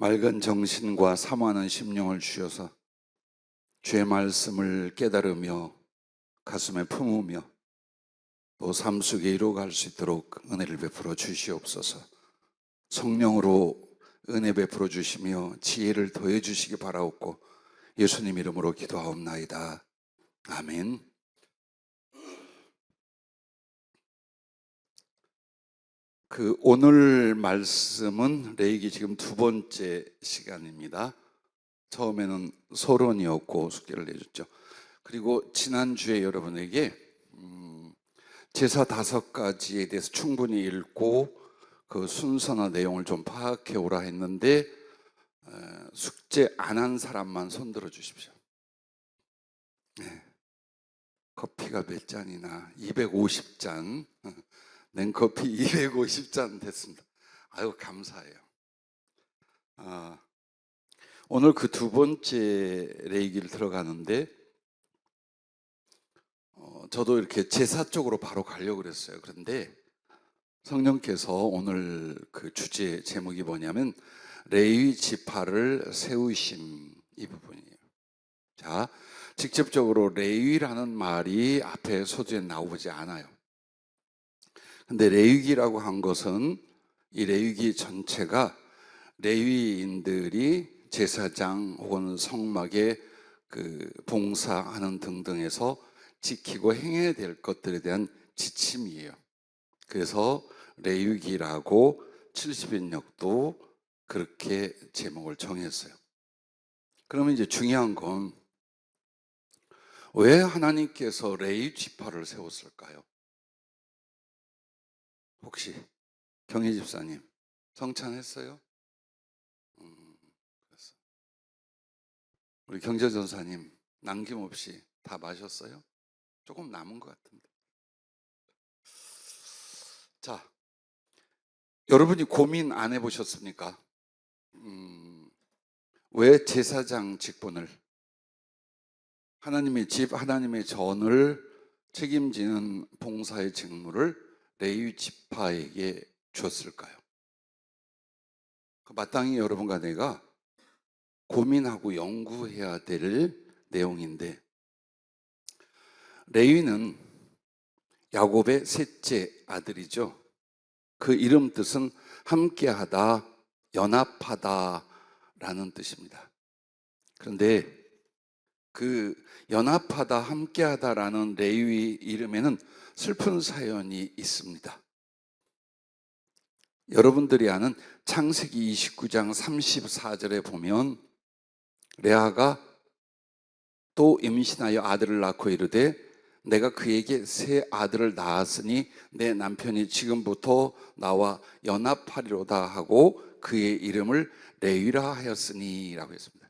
맑은 정신과 사모하는 심령을 주셔서 주의 말씀을 깨달으며 가슴에 품으며 또 삶 속에 이루어갈 수 있도록 은혜를 베풀어 주시옵소서. 성령으로 은혜 베풀어 주시며 지혜를 더해 주시기 바라옵고 예수님 이름으로 기도하옵나이다. 아멘. 오늘 말씀은 레위기 지금 두 번째 시간입니다. 처음에는 서론이었고 숙제를 내줬죠. 그리고 지난주에 여러분에게 제사 5가지에 대해서 충분히 읽고 그 순서나 내용을 좀 파악해 오라 했는데 숙제 안 한 사람만 손 들어 주십시오. 네. 커피가 몇 잔이나 250잔 냉커피 250잔 됐습니다. 아유 감사해요. 오늘 그 두 번째 레위기를 들어가는데 저도 이렇게 제사 쪽으로 바로 가려고 그랬어요. 그런데 성령께서 오늘 그 주제 제목이 뭐냐면 레위 지파를 세우심, 이 부분이에요. 자, 직접적으로 레위라는 말이 앞에 소두에 나오지 않아요. 근데 레위기라고 한 것은 이 레위기 전체가 레위인들이 제사장 혹은 성막에 그 봉사하는 등등에서 지키고 행해야 될 것들에 대한 지침이에요. 그래서 레위기라고 70인역도 그렇게 제목을 정했어요. 그러면 이제 중요한 건 왜 하나님께서 레위 지파를 세웠을까요? 혹시 경희 집사님 성찬했어요? 그래서 우리 경제 전사님 남김없이 다 마셨어요? 조금 남은 것 같은데. 자, 여러분이 고민 안 해보셨습니까? 왜 제사장 직분을, 하나님의 집, 하나님의 전을 책임지는 봉사의 직무를 레위 지파에게 줬을까요? 마땅히 여러분과 내가 고민하고 연구해야 될 내용인데, 레위는 야곱의 셋째 아들이죠. 그 이름 뜻은 함께하다, 연합하다 라는 뜻입니다. 그런데 그 연합하다, 함께하다 라는 레위 이름에는 슬픈 사연이 있습니다. 여러분들이 아는 창세기 29장 34절에 보면 레아가 또 임신하여 아들을 낳고 이르되 내가 그에게 새 아들을 낳았으니 내 남편이 지금부터 나와 연합하리로다 하고 그의 이름을 레위라 하였으니 라고 했습니다.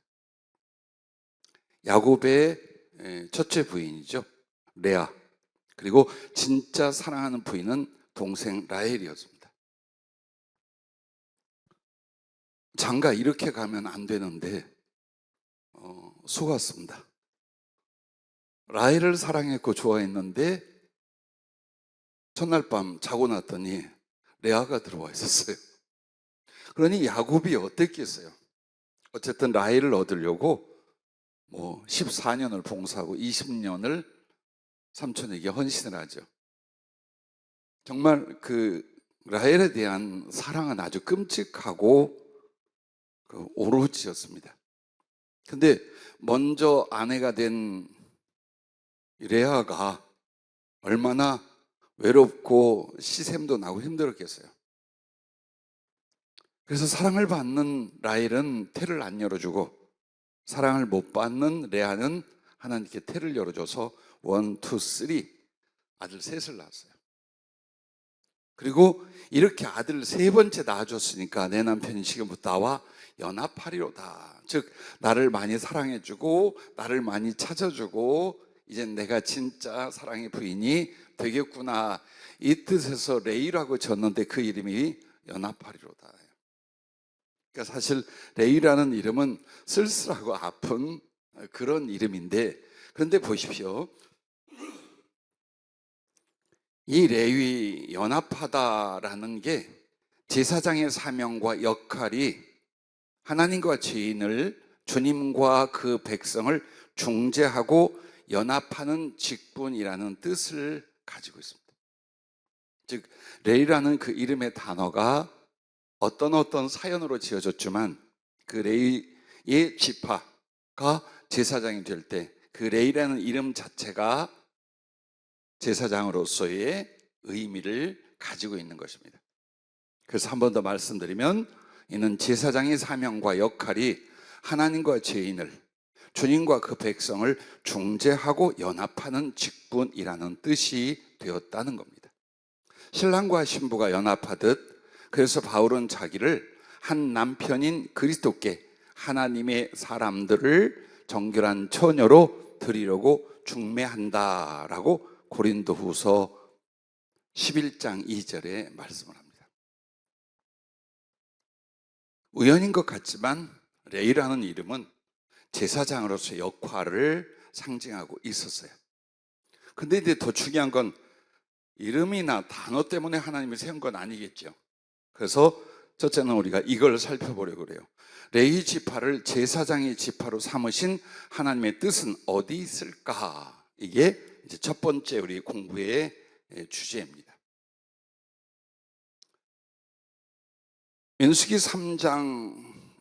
야곱의 첫째 부인이죠, 레아. 그리고 진짜 사랑하는 부인은 동생 라헬이었습니다. 장가 이렇게 가면 안 되는데 속았습니다. 라헬을 사랑했고 좋아했는데 첫날 밤 자고 났더니 레아가 들어와 있었어요. 그러니 야곱이 어땠겠어요? 어쨌든 라헬을 얻으려고 14년을 봉사하고 20년을 삼촌에게 헌신을 하죠. 정말 그 라헬에 대한 사랑은 아주 끔찍하고 오로지였습니다. 근데 먼저 아내가 된 레아가 얼마나 외롭고 시샘도 나고 힘들었겠어요. 그래서 사랑을 받는 라헬은 태를 안 열어주고 사랑을 못 받는 레아는 하나님께 태를 열어줘서 1, 2, 3 아들 셋을 낳았어요. 그리고 이렇게 아들을 세 번째 낳아줬으니까 내 남편이 지금부터 나와 연합하리로다. 즉 나를 많이 사랑해주고 나를 많이 찾아주고 이젠 내가 진짜 사랑의 부인이 되겠구나, 이 뜻에서 레위라고 졌는데 그 이름이 연합하리로다. 그러니까 사실 레위라는 이름은 쓸쓸하고 아픈 그런 이름인데, 그런데 보십시오. 이 레위 연합하다라는 게 제사장의 사명과 역할이 하나님과 죄인을, 주님과 그 백성을 중재하고 연합하는 직분이라는 뜻을 가지고 있습니다. 즉 레위라는 그 이름의 단어가 어떤 사연으로 지어졌지만 그 레위의 지파가 제사장이 될 때 그 레위라는 이름 자체가 제사장으로서의 의미를 가지고 있는 것입니다. 그래서 한 번 더 말씀드리면 이는 제사장의 사명과 역할이 하나님과 죄인을, 주님과 그 백성을 중재하고 연합하는 직분이라는 뜻이 되었다는 겁니다. 신랑과 신부가 연합하듯 그래서 바울은 자기를 한 남편인 그리스도께 하나님의 사람들을 정결한 처녀로 드리려고 중매한다라고 고린도후서 11장 2절에 말씀을 합니다. 우연인 것 같지만 레위라는 이름은 제사장으로서의 역할을 상징하고 있었어요. 근데 이제 더 중요한 건 이름이나 단어 때문에 하나님이 세운 건 아니겠죠. 그래서 첫째는 우리가 이걸 살펴보려고 그래요. 레위 지파를 제사장의 지파로 삼으신 하나님의 뜻은 어디 있을까? 이게 이제 첫 번째 우리 공부의 주제입니다. 민수기 3장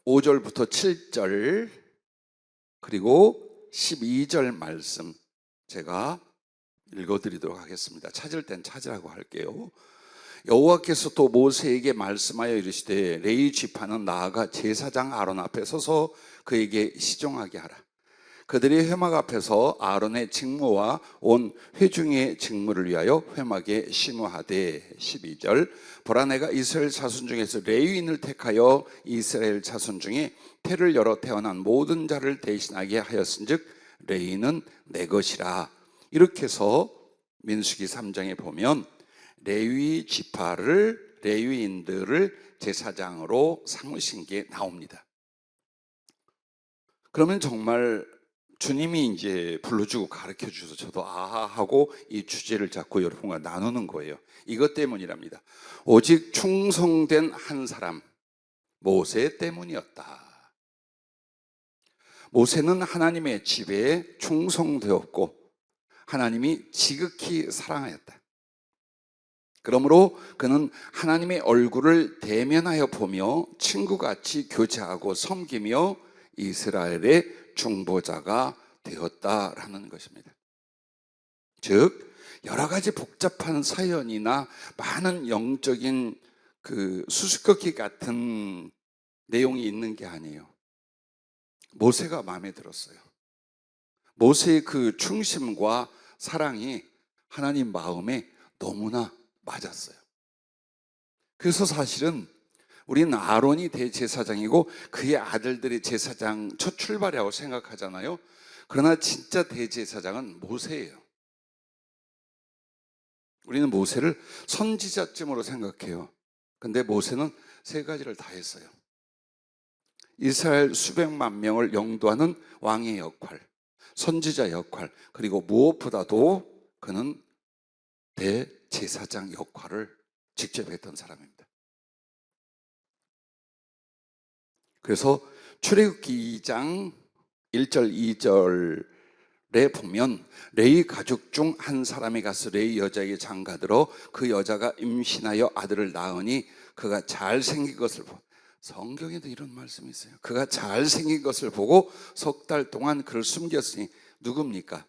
5절부터 7절 그리고 12절 말씀 제가 읽어드리도록 하겠습니다. 찾을 땐 찾으라고 할게요. 여호와께서 또 모세에게 말씀하여 이르시되 레위 지파는 나아가 제사장 아론 앞에 서서 그에게 시종하게 하라. 그들이 회막 앞에서 아론의 직무와 온 회중의 직무를 위하여 회막에 심우하되 12절 보라 내가 이스라엘 자손 중에서 레위인을 택하여 이스라엘 자손 중에 태를 열어 태어난 모든 자를 대신하게 하였은즉 레위는 내 것이라. 이렇게 해서 민수기 3장에 보면 레위 지파를, 레위인들을 제사장으로 삼으신 게 나옵니다. 그러면 정말 주님이 이제 불러주고 가르쳐 주셔서 저도 아하 하고 이 주제를 잡고 여러분과 나누는 거예요. 이것 때문이랍니다. 오직 충성된 한 사람, 모세 때문이었다. 모세는 하나님의 지배에 충성되었고 하나님이 지극히 사랑하였다. 그러므로 그는 하나님의 얼굴을 대면하여 보며 친구같이 교제하고 섬기며 이스라엘의 중보자가 되었다라는 것입니다. 즉 여러 가지 복잡한 사연이나 많은 영적인 그 수수께끼 같은 내용이 있는 게 아니에요. 모세가 마음에 들었어요. 모세의 그 충심과 사랑이 하나님 마음에 너무나 맞았어요. 그래서 사실은 우리는 아론이 대제사장이고 그의 아들들이 제사장 첫 출발이라고 생각하잖아요. 그러나 진짜 대제사장은 모세예요. 우리는 모세를 선지자쯤으로 생각해요. 근데 모세는 세 가지를 다 했어요. 이스라엘 수백만 명을 영도하는 왕의 역할, 선지자 역할, 그리고 무엇보다도 그는 대제사장 역할을 직접 했던 사람입니다. 그래서 출애굽기 2장 1절 2절에 보면 레위 가족 중 한 사람이 가서 레위 여자에게 장가들어 그 여자가 임신하여 아들을 낳으니 그가 잘생긴 것을 보고, 성경에도 이런 말씀이 있어요. 그가 잘생긴 것을 보고 석 달 동안 그를 숨겼으니 누굽니까?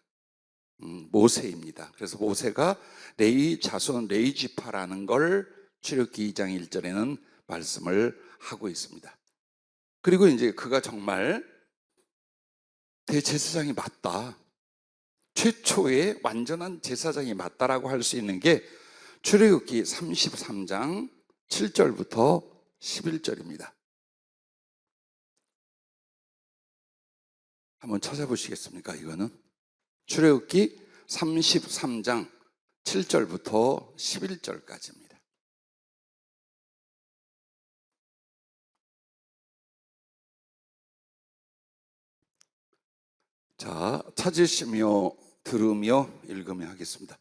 모세입니다. 그래서 모세가 레위 자손 레위 지파라는 걸 출애굽기 2장 1절에는 말씀을 하고 있습니다. 그리고 이제 그가 정말 대제사장이 맞다, 최초의 완전한 제사장이 맞다라고 할 수 있는 게 출애굽기 33장 7절부터 11절입니다. 한번 찾아보시겠습니까? 이거는 출애굽기 33장 7절부터 11절까지입니다. 자, 찾으시며 들으며 읽으며 하겠습니다.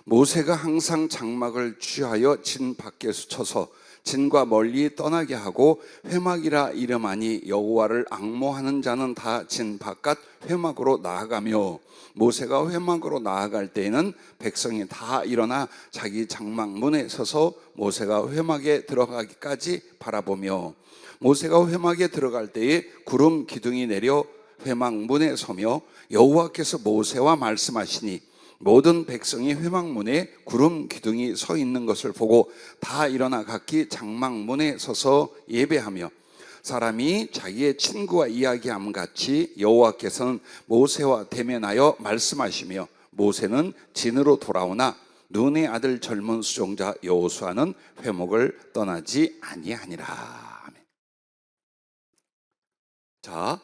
모세가 항상 장막을 취하여 진 밖에서 쳐서 진과 멀리 떠나게 하고 회막이라 이름하니 여호와를 앙모하는 자는 다 진 바깥 회막으로 나아가며 모세가 회막으로 나아갈 때에는 백성이 다 일어나 자기 장막문에 서서 모세가 회막에 들어가기까지 바라보며 모세가 회막에 들어갈 때에 구름 기둥이 내려 회막 문에 서며 여호와께서 모세와 말씀하시니 모든 백성이 회막 문에 구름 기둥이 서 있는 것을 보고 다 일어나 각기 장막 문에 서서 예배하며 사람이 자기의 친구와 이야기함 같이 여호와께서는 모세와 대면하여 말씀하시며 모세는 진으로 돌아오나 눈의 아들 젊은 수종자 여호수아는 회목을 떠나지 아니하니라. 자,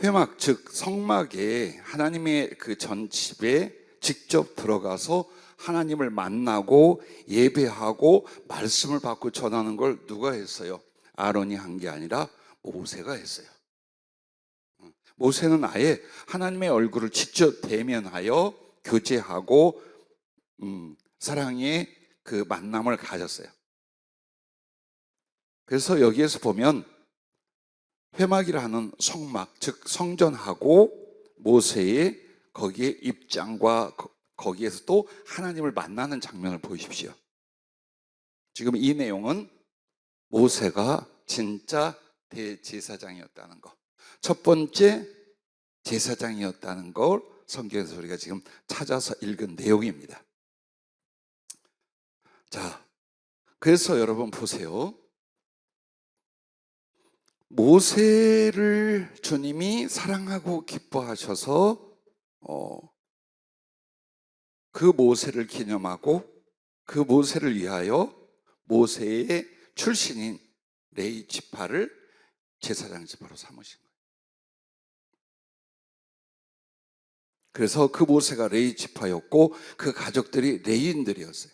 회막 즉 성막에 하나님의 그 전집에 직접 들어가서 하나님을 만나고 예배하고 말씀을 받고 전하는 걸 누가 했어요? 아론이 한 게 아니라 모세가 했어요. 모세는 아예 하나님의 얼굴을 직접 대면하여 교제하고 사랑의 그 만남을 가졌어요. 그래서 여기에서 보면 회막이라는 성막, 즉 성전하고 모세의 거기에 입장과 거기에서 또 하나님을 만나는 장면을 보십시오. 지금 이 내용은 모세가 진짜 대제사장이었다는 것, 첫 번째 제사장이었다는 걸 성경에서 우리가 지금 찾아서 읽은 내용입니다. 자, 그래서 여러분 보세요. 모세를 주님이 사랑하고 기뻐하셔서 그 모세를 기념하고 그 모세를 위하여 모세의 출신인 레위 지파를 제사장 지파로 삼으신 거예요. 그래서 그 모세가 레위 지파였고 그 가족들이 레위인들이었어요.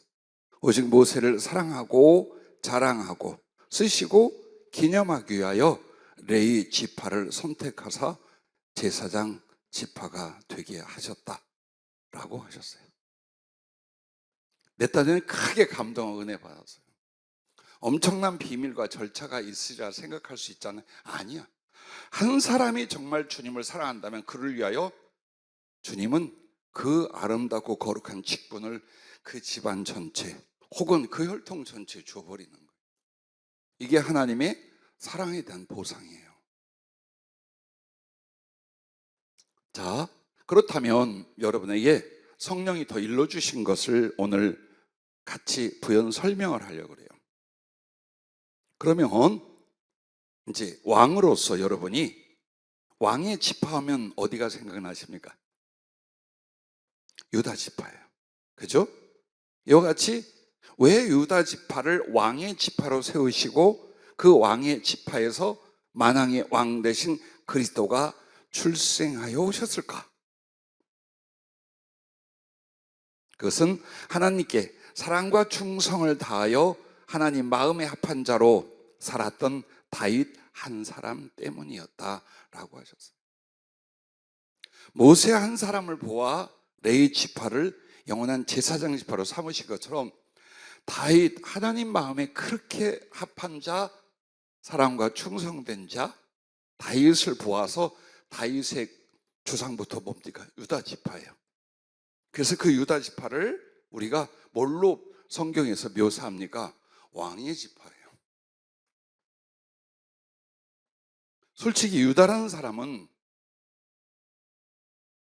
오직 모세를 사랑하고 자랑하고 쓰시고 기념하기 위하여 레위 지파를 선택하사 제사장 지파가 되게 하셨다라고 하셨어요. 내 딴에는 크게 감동과 은혜 받았어요. 엄청난 비밀과 절차가 있으리라 생각할 수 있잖아요. 아니야. 한 사람이 정말 주님을 사랑한다면 그를 위하여 주님은 그 아름답고 거룩한 직분을 그 집안 전체 혹은 그 혈통 전체에 주어버리는 거예요. 이게 하나님의 사랑에 대한 보상이에요. 자, 그렇다면 여러분에게 성령이 더 일러주신 것을 오늘 같이 부연 설명을 하려고 그래요. 그러면 이제 왕으로서 여러분이 왕의 지파하면 어디가 생각나십니까? 유다 지파예요. 그죠? 이와 같이 왜 유다 지파를 왕의 지파로 세우시고 그 왕의 지파에서 만왕의 왕 대신 그리스도가 출생하여 오셨을까? 그것은 하나님께 사랑과 충성을 다하여 하나님 마음에 합한 자로 살았던 다윗 한 사람 때문이었다라고 하셨어요. 모세 한 사람을 보아 레위 지파를 영원한 제사장 지파로 삼으신 것처럼 다윗 하나님 마음에 그렇게 합한 자, 사랑과 충성된 자 다윗을 보아서 다윗의 주상부터 뭡니까? 유다 지파예요. 그래서 그 유다 지파를 우리가 뭘로 성경에서 묘사합니까? 왕의 지파예요. 솔직히 유다라는 사람은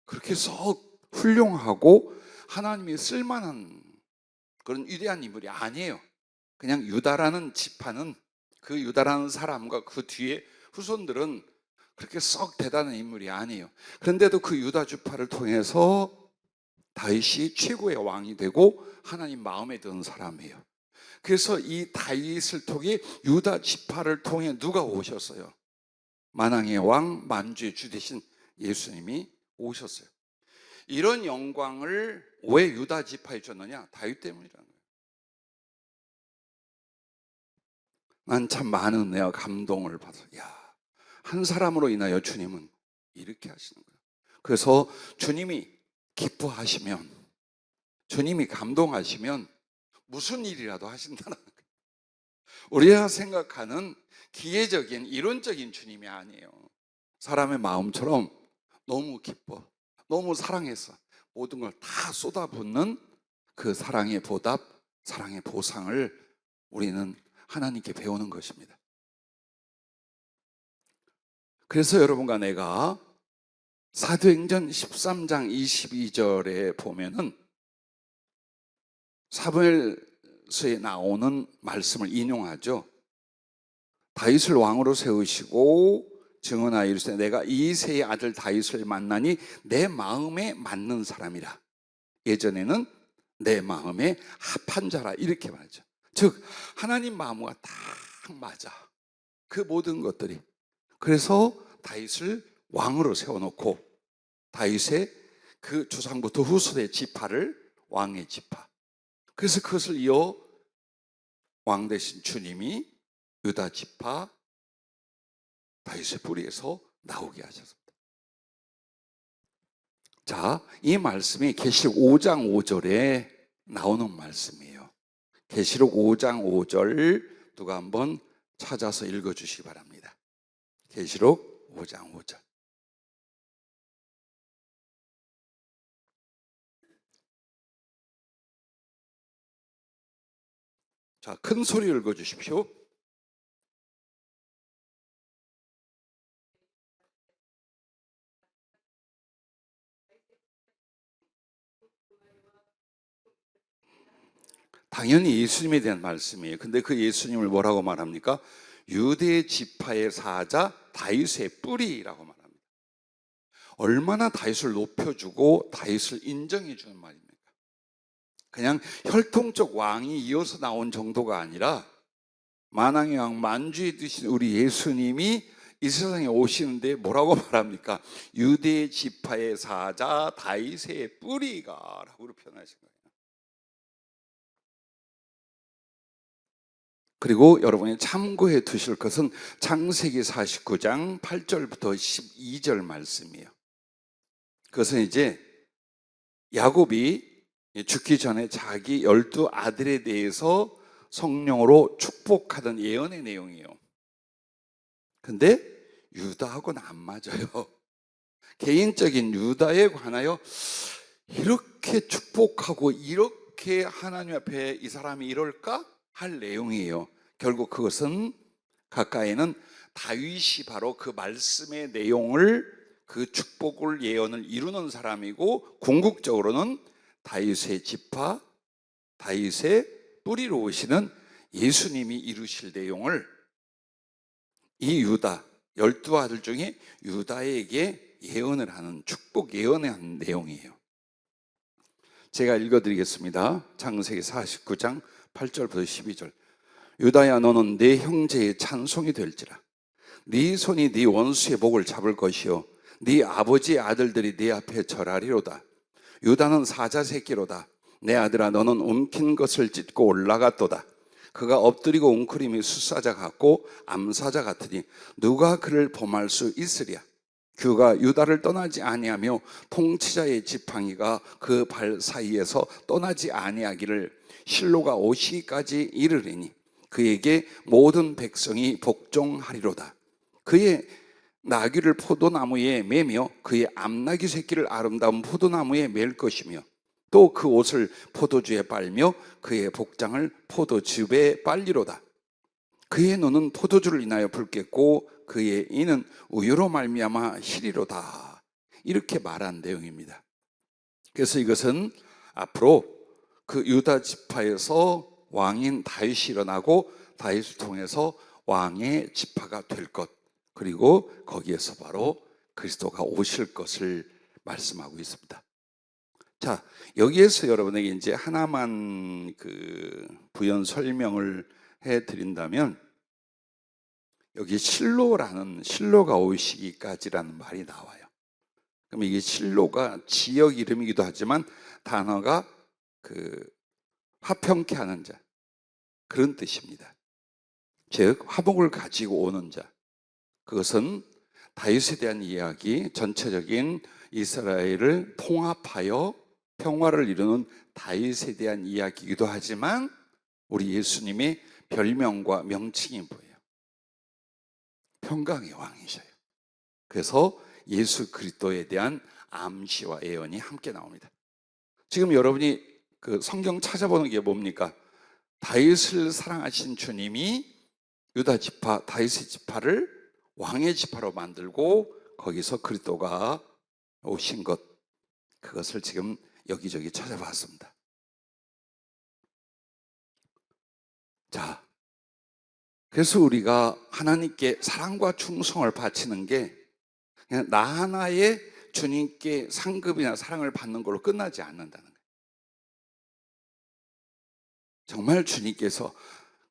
그렇게 썩 훌륭하고 하나님이 쓸만한 그런 위대한 인물이 아니에요. 그냥 유다라는 지파는 그 유다라는 사람과 그 뒤에 후손들은 그렇게 썩 대단한 인물이 아니에요. 그런데도 그 유다 지파를 통해서 다윗이 최고의 왕이 되고 하나님 마음에 드는 사람이에요. 그래서 이 다윗을 통해 유다 지파를 통해 누가 오셨어요? 만왕의 왕 만주의 주 되신 예수님이 오셨어요. 이런 영광을 왜 유다 지파에 줬느냐? 다윗 때문이라는 거예요. 난 참 많은 은혜와 감동을 받아서 한 사람으로 인하여 주님은 이렇게 하시는 거예요. 그래서 주님이 기뻐하시면, 주님이 감동하시면 무슨 일이라도 하신다는 거예요. 우리가 생각하는 기계적인 이론적인 주님이 아니에요. 사람의 마음처럼 너무 기뻐, 너무 사랑해서 모든 걸 다 쏟아붓는 그 사랑의 보답, 사랑의 보상을 우리는 하나님께 배우는 것입니다. 그래서 여러분과 내가 사도행전 13장 22절에 보면은 사무엘서에 나오는 말씀을 인용하죠. 다윗을 왕으로 세우시고 증언하여 이르시되 내가 이새의 아들 다윗을 만나니 내 마음에 맞는 사람이라. 예전에는 내 마음에 합한 자라 이렇게 말하죠. 즉 하나님 마음과 딱 맞아, 그 모든 것들이. 그래서 다윗을 왕으로 세워놓고 다윗의 그 조상부터 후손의 지파를 왕의 지파, 그래서 그것을 이어 왕 대신 주님이 유다 지파 다윗의 뿌리에서 나오게 하셨습니다. 자, 이 말씀이 계시록 5장 5절에 나오는 말씀이에요. 계시록 5장 5절 누가 한번 찾아서 읽어주시기 바랍니다. 계시록 5장 5절. 자, 큰 소리 읽어주십시오. 당연히 예수님에 대한 말씀이에요. 근데 그 예수님을 뭐라고 말합니까? 유대 지파의 사자 다윗의 뿌리라고 말합니다. 얼마나 다윗을 높여주고 다윗을 인정해 주는 말입니까? 그냥 혈통적 왕이 이어서 나온 정도가 아니라 만왕의 왕 만주에 드신 우리 예수님이 이 세상에 오시는데 뭐라고 말합니까? 유대 지파의 사자 다윗의 뿌리가 라고 표현하신 거예요. 그리고 여러분이 참고해 두실 것은 창세기 49장 8절부터 12절 말씀이에요. 그것은 이제 야곱이 죽기 전에 자기 12 아들에 대해서 성령으로 축복하던 예언의 내용이에요. 근데 유다하고는 안 맞아요. 개인적인 유다에 관하여 이렇게 축복하고 이렇게 하나님 앞에 이 사람이 이럴까? 할 내용이에요. 결국 그것은 가까이는 다윗이 바로 그 말씀의 내용을, 그 축복을 예언을 이루는 사람이고, 궁극적으로는 다윗의 지파, 다윗의 뿌리로 오시는 예수님이 이루실 내용을 이 유다 12아들 중에 유다에게 예언을 하는, 축복 예언을 하는 내용이에요. 제가 읽어드리겠습니다. 창세기 49장 8절부터 12절. 유다야, 너는 내 형제의 찬송이 될지라. 네 손이 네 원수의 목을 잡을 것이요 네 아버지의 아들들이 네 앞에 절하리로다. 유다는 사자 새끼로다. 내 아들아, 너는 움킨 것을 찢고 올라갔도다. 그가 엎드리고 웅크림이 숫사자 같고 암사자 같으니 누가 그를 범할 수 있으랴. 그가 유다를 떠나지 아니하며 통치자의 지팡이가 그 발 사이에서 떠나지 아니하기를 실로가 오시기까지 이르리니 그에게 모든 백성이 복종하리로다. 그의 나귀를 포도나무에 매며 그의 암나귀 새끼를 아름다운 포도나무에 맬 것이며 또 그 옷을 포도주에 빨며 그의 복장을 포도즙에 빨리로다. 그의 눈은 포도주를 인하여 붉겠고 그의 이는 우유로 말미암아 희리로다. 이렇게 말한 내용입니다. 그래서 이것은 앞으로 그 유다 지파에서 왕인 다윗이 일어나고 다윗을 통해서 왕의 지파가 될 것, 그리고 거기에서 바로 그리스도가 오실 것을 말씀하고 있습니다. 자, 여기에서 여러분에게 이제 하나만 그 부연 설명을 해 드린다면, 여기 실로가 오시기까지라는 말이 나와요. 그럼 이게 실로가 지역 이름이기도 하지만 단어가 그 화평케 하는 자, 그런 뜻입니다. 즉 화복을 가지고 오는 자. 그것은 다윗에 대한 이야기, 전체적인 이스라엘을 통합하여 평화를 이루는 다윗에 대한 이야기이기도 하지만 우리 예수님의 별명과 명칭이 뭐예요? 평강의 왕이셔요. 그래서 예수 그리스도에 대한 암시와 예언이 함께 나옵니다. 지금 여러분이 그 성경 찾아보는 게 뭡니까? 다윗을 사랑하신 주님이 유다 지파, 다윗의 지파를 왕의 지파로 만들고 거기서 그리스도가 오신 것, 그것을 지금 여기저기 찾아봤습니다. 자, 그래서 우리가 하나님께 사랑과 충성을 바치는 게 그냥 나 하나의 주님께 상급이나 사랑을 받는 걸로 끝나지 않는다는 거예요. 정말 주님께서,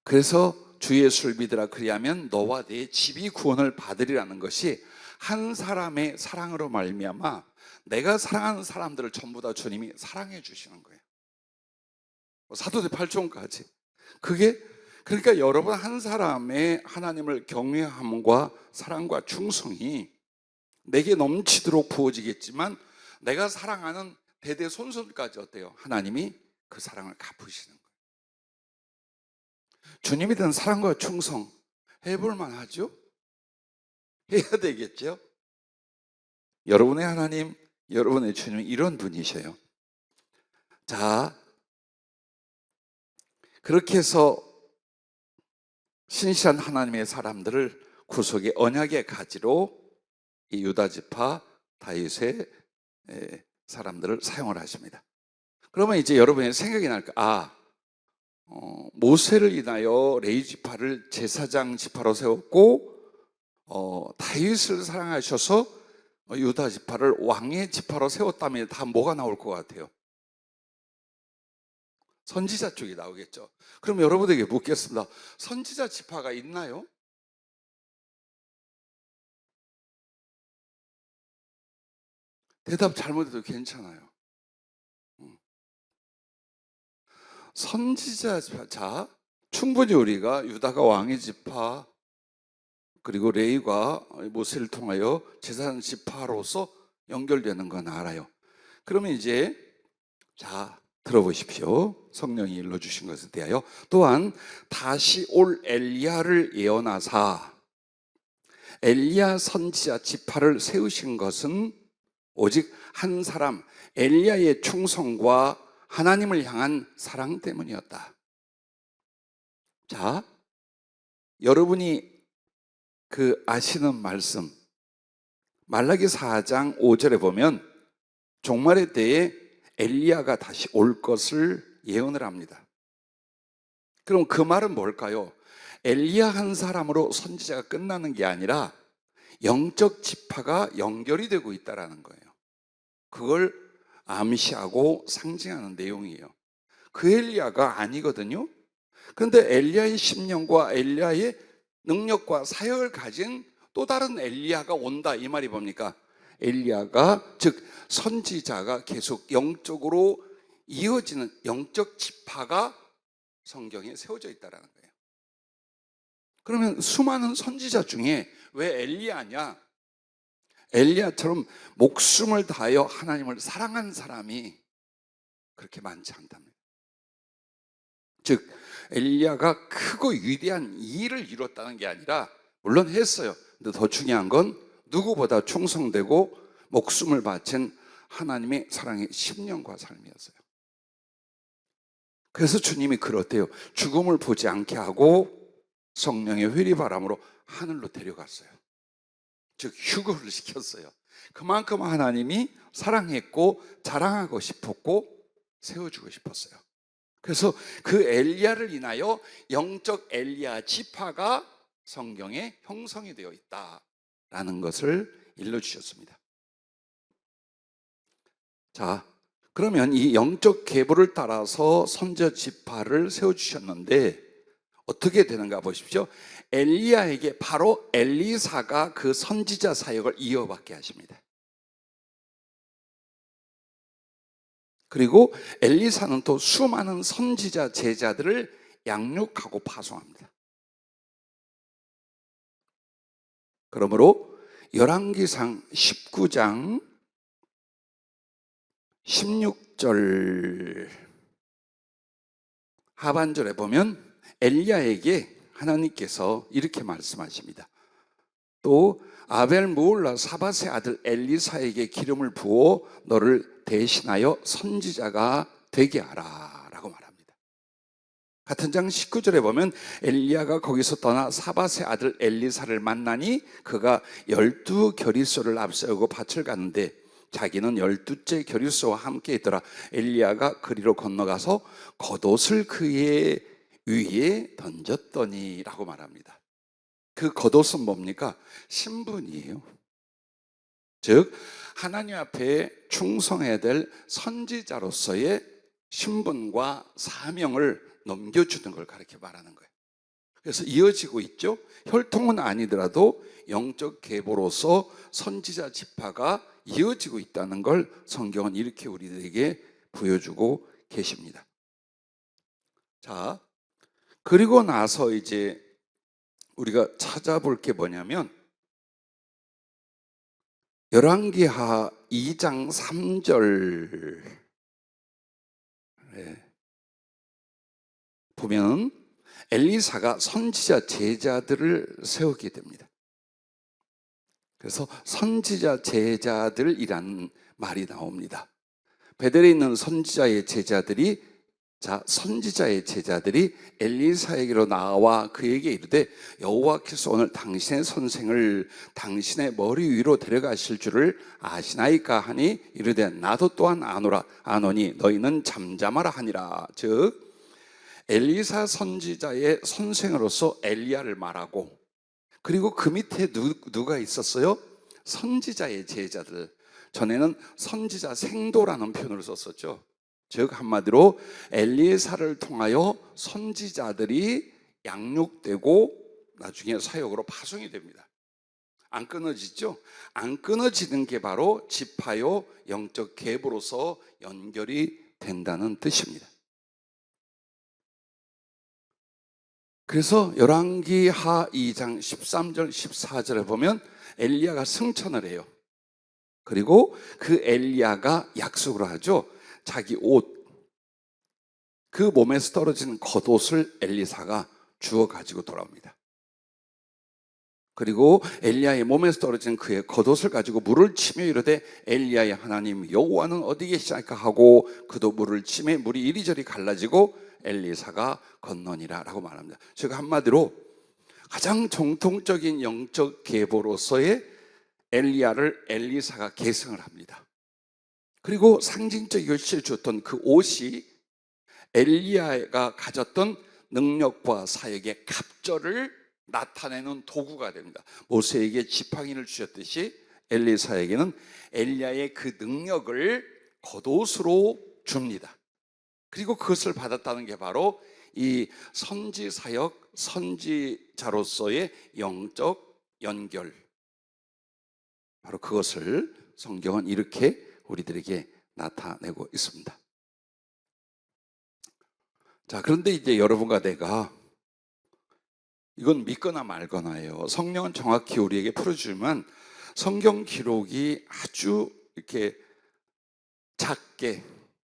그래서 주 예수를 믿으라 그리하면 너와 내 집이 구원을 받으리라는 것이 한 사람의 사랑으로 말미암아 내가 사랑하는 사람들을 전부 다 주님이 사랑해 주시는 거예요. 사도들 8종까지. 그게, 그러니까 여러분 한 사람의 하나님을 경외함과 사랑과 충성이 내게 넘치도록 부어지겠지만 내가 사랑하는 대대손손까지 어때요? 하나님이 그 사랑을 갚으시는 거예요. 주님에 대한 사랑과 충성 해볼 만하죠? 해야 되겠죠? 여러분의 하나님, 여러분의 주님은 이런 분이셔요. 자, 그렇게 해서 신실한 하나님의 사람들을 구속의 언약의 가지로 이 유다 지파 다윗의 사람들을 사용을 하십니다. 그러면 이제 여러분의 생각이 날까? 모세를 인하여 레위 지파를 제사장 지파로 세웠고 다윗을 사랑하셔서 유다 지파를 왕의 지파로 세웠다면 다 뭐가 나올 것 같아요? 선지자 쪽이 나오겠죠. 그럼 여러분에게 묻겠습니다. 선지자 지파가 있나요? 대답 잘못해도 괜찮아요. 선지자 지파, 자, 충분히 우리가 유다가 왕의 지파 그리고 레위가 모세를 통하여 제사장 지파로서 연결되는 건 알아요. 그러면 이제 자, 들어보십시오. 성령이 일러주신 것에 대하여 또한 다시 올 엘리야를 예언하사 엘리야 선지자 지파를 세우신 것은 오직 한 사람 엘리야의 충성과 하나님을 향한 사랑 때문이었다. 자, 여러분이 그 아시는 말씀 말라기 4장 5절에 보면 종말의 때에 엘리야가 다시 올 것을 예언을 합니다. 그럼 그 말은 뭘까요? 엘리야 한 사람으로 선지자가 끝나는 게 아니라 영적 지파가 연결이 되고 있다는 거예요. 그걸 암시하고 상징하는 내용이에요. 그 엘리야가 아니거든요. 그런데 엘리야의 심령과 엘리야의 능력과 사역을 가진 또 다른 엘리야가 온다, 이 말이 뭡니까? 엘리야가, 즉 선지자가 계속 영적으로 이어지는 영적 지파가 성경에 세워져 있다는 거예요. 그러면 수많은 선지자 중에 왜 엘리야냐? 엘리야처럼 목숨을 다하여 하나님을 사랑한 사람이 그렇게 많지 않답니다. 즉 엘리야가 크고 위대한 일을 이뤘다는 게 아니라, 물론 했어요. 근데 더 중요한 건 누구보다 충성되고 목숨을 바친 하나님의 사랑의 심령과 삶이었어요. 그래서 주님이 그렇대요. 죽음을 보지 않게 하고 성령의 회리바람으로 하늘로 데려갔어요. 즉 휴거를 시켰어요. 그만큼 하나님이 사랑했고 자랑하고 싶었고 세워주고 싶었어요. 그래서 그 엘리야를 인하여 영적 엘리야 지파가 성경에 형성이 되어 있다라는 것을 일러주셨습니다. 자, 그러면 이 영적 계보를 따라서 선지자 지파를 세워주셨는데 어떻게 되는가 보십시오. 엘리야에게 바로 엘리사가 그 선지자 사역을 이어받게 하십니다. 그리고 엘리사는 또 수많은 선지자 제자들을 양육하고 파송합니다. 그러므로 열왕기상 19장 16절 하반절에 보면 엘리야에게 하나님께서 이렇게 말씀하십니다. 또 아벨 무올라 사밧의 아들 엘리사에게 기름을 부어 너를 대신하여 선지자가 되게 하라 라고 말합니다. 같은 장 19절에 보면 엘리야가 거기서 떠나 사밧의 아들 엘리사를 만나니 그가 12겨리소를 앞세우고 밭을 가는데 자기는 12째 겨리소와 함께 있더라. 엘리야가 그리로 건너가서 겉옷을 그의 위에 던졌더니 라고 말합니다. 그 겉옷은 뭡니까? 신분이에요. 즉 하나님 앞에 충성해야 될 선지자로서의 신분과 사명을 넘겨주는 걸 가르쳐 말하는 거예요. 그래서 이어지고 있죠. 혈통은 아니더라도 영적 계보로서 선지자 지파가 이어지고 있다는 걸 성경은 이렇게 우리들에게 보여주고 계십니다. 자, 그리고 나서 이제 우리가 찾아볼 게 뭐냐면 열왕기하 2장 3절 보면 엘리사가 선지자 제자들을 세우게 됩니다. 그래서 선지자 제자들이라는 말이 나옵니다. 베델에 있는 선지자의 제자들이 엘리사에게로 나와 그에게 이르되 여호와께서 오늘 당신의 선생을 당신의 머리 위로 데려가실 줄을 아시나이까 하니 이르되 나도 또한 아노라. 아노니 너희는 잠잠하라 하니라. 즉 엘리사 선지자의 선생으로서 엘리야를 말하고, 그리고 그 밑에 누가 있었어요? 선지자의 제자들. 전에는 선지자 생도라는 표현을 썼었죠. 즉 한마디로 엘리사를 통하여 선지자들이 양육되고 나중에 사역으로 파송이 됩니다. 안 끊어지죠? 안 끊어지는 게 바로 지파요 영적 계보로서 연결이 된다는 뜻입니다. 그래서 열왕기하 2장 13절 14절에 보면 엘리야가 승천을 해요. 그리고 그 엘리야가 약속을 하죠. 자기 옷, 그 몸에서 떨어진 겉옷을 엘리사가 주워 가지고 돌아옵니다. 그리고 엘리야의 몸에서 떨어진 그의 겉옷을 가지고 물을 치며 이르되 엘리야의 하나님 여호와는 어디 계시나이까 하고 그도 물을 치매 물이 이리저리 갈라지고 엘리사가 건너니라 라고 말합니다. 즉 한마디로 가장 정통적인 영적 계보로서의 엘리야를 엘리사가 계승을 합니다. 그리고 상징적 결실을 주었던 그 옷이 엘리야가 가졌던 능력과 사역의 갑절을 나타내는 도구가 됩니다. 모세에게 지팡이를 주셨듯이 엘리사에게는 엘리야의 그 능력을 겉옷으로 줍니다. 그리고 그것을 받았다는 게 바로 이 선지 사역, 선지자로서의 영적 연결, 바로 그것을 성경은 이렇게 우리들에게 나타내고 있습니다. 자, 그런데 이제 여러분과 내가 이건 믿거나 말거나예요. 성령은 정확히 우리에게 풀어주지만 성경 기록이 아주 이렇게 작게